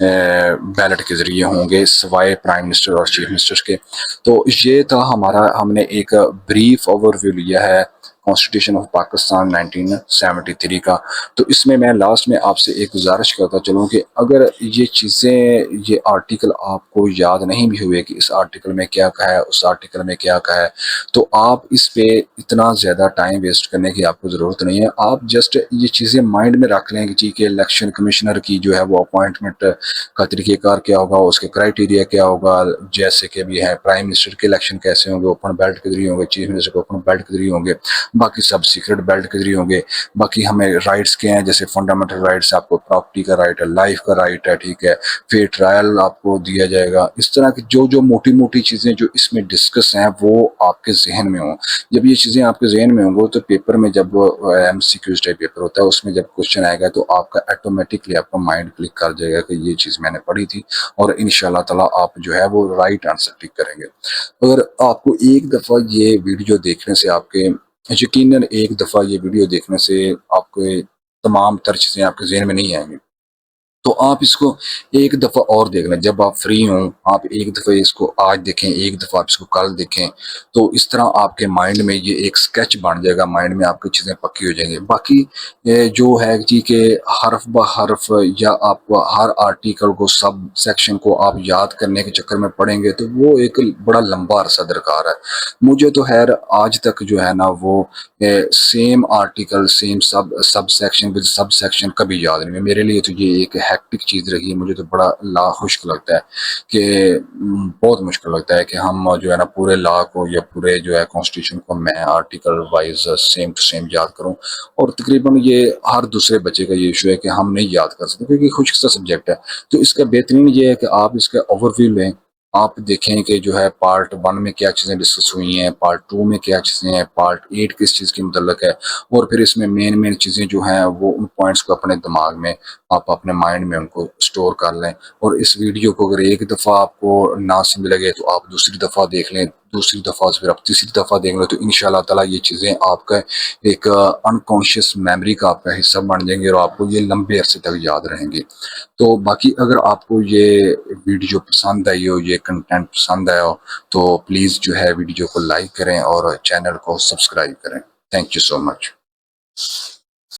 Speaker 1: बैलेट के जरिए होंगे सिवाय प्राइम मिनिस्टर और चीफ मिनिस्टर के। तो ये था हमारा, हमने एक ब्रीफ ओवरव्यू लिया है कॉन्स्टिट्यूशन ऑफ पाकिस्तान 1973 का। तो इसमें मैं लास्ट में आपसे एक गुजारिश करता चलूँ कि अगर ये चीज़ें, ये आर्टिकल आपको याद नहीं भी हुए कि इस आर्टिकल में क्या कहा है, उस आर्टिकल में क्या कहा है, तो आप इस पे इतना ज़्यादा टाइम वेस्ट करने की आपको ज़रूरत नहीं है। आप जस्ट ये चीज़ें माइंड में रख लें कि ठीक है, इलेक्शन कमिश्नर की जो है वो अपॉइंटमेंट का तरीक़ेकार क्या होगा, उसके क्राइटेरिया क्या होगा, जैसे कि भी है प्राइम मिनिस्टर के इलेक्शन कैसे होंगे, ओपन बैलेट के जरिए होंगे, चीफ मिनिस्टर के ओपन बैलेट के जरिए होंगे, बाकी सब सीक्रेट बैलेट के जरिए होंगे। बाकी हमें राइट्स के हैं, जैसे फंडामेंटल राइट्स, आपको प्रॉपर्टी का राइट है, लाइफ का राइट है, ठीक है, फेयर ट्रायल आपको दिया जाएगा। इस तरह की जो जो मोटी मोटी चीज़ें जो इसमें डिस्कस हैं वो आपके जहन में हों। जब ये चीज़ें आपके जहन में होंगी तो पेपर में जब MCQs टाइप पेपर होता है उसमें जब क्वेश्चन आएगा तो आपका ऑटोमेटिकली आपका माइंड क्लिक कर जाएगा कि ये चीज़ मैंने पढ़ी थी, और इंशाल्लाह ताला आप जो है वो राइट आंसर टिक करेंगे। अगर आपको एक दफ़ा ये वीडियो देखने से, आपके यकीनन एक दफ़ा ये वीडियो देखने से आपके तमाम तर चीज़ें आपके ज़हन में नहीं आएँगी, तो आप इसको एक दफ़ा और देख लें। जब आप फ्री हों, आप एक दफ़ा इसको आज देखें, एक दफ़ा आप इसको कल देखें, तो इस तरह आपके माइंड में ये एक स्केच बन जाएगा, माइंड में आपकी चीज़ें पक्की हो जाएंगी। बाकी जो है जी कि हर्फ ब हर्फ या आप हर आर्टिकल को, सब सेक्शन को आप याद करने के चक्कर में पढ़ेंगे तो वो एक बड़ा लंबा अरसा दरकार है। मुझे तो खैर आज तक जो है ना वो सेम आर्टिकल, सेम सब sub section with sub section कभी याद नहीं है। मेरे लिए तो ये एक हेक्टिक चीज़ रही है। मुझे तो बड़ा ला खुश्क लगता है कि बहुत मुश्किल लगता है कि हम जो है ना पूरे लॉ को या पूरे जो है कॉन्स्टिट्यूशन को मैं article wise same to same याद करूं, और तकरीबन ये हर दूसरे बच्चे का ये इशू है कि हम नहीं याद कर सकते क्योंकि खुश्क सा सब्जेक्ट है। तो इसका बेहतरीन ये है कि आप इसका ओवरव्यू लें, आप देखें कि जो है पार्ट 1 में क्या चीज़ें डिस्कस हुई हैं, पार्ट 2 में क्या चीज़ें हैं, पार्ट 8 किस चीज़ के मुतल्लिक है, और फिर इसमें मेन चीज़ें जो हैं वो उन पॉइंट्स को अपने दिमाग में, आप अपने माइंड में उनको स्टोर कर लें। और इस वीडियो को अगर एक दफ़ा आपको ना समझ लगे तो आप दूसरी दफ़ा देख लें, दूसरी दफ़ा से फिर आप तीसरी दफ़ा देख लें, तो इंशाल्लाह ताला ये चीज़ें आपका एक अनकॉन्शियस मेमोरी का आपका हिस्सा बन जाएंगी और आपको ये लंबे अरसे तक याद रहेंगी। तो बाकी अगर आपको ये वीडियो पसंद आई हो, ये कंटेंट पसंद आया हो, तो प्लीज़ जो है वीडियो को लाइक करें और चैनल को सब्सक्राइब करें। Thank you so much.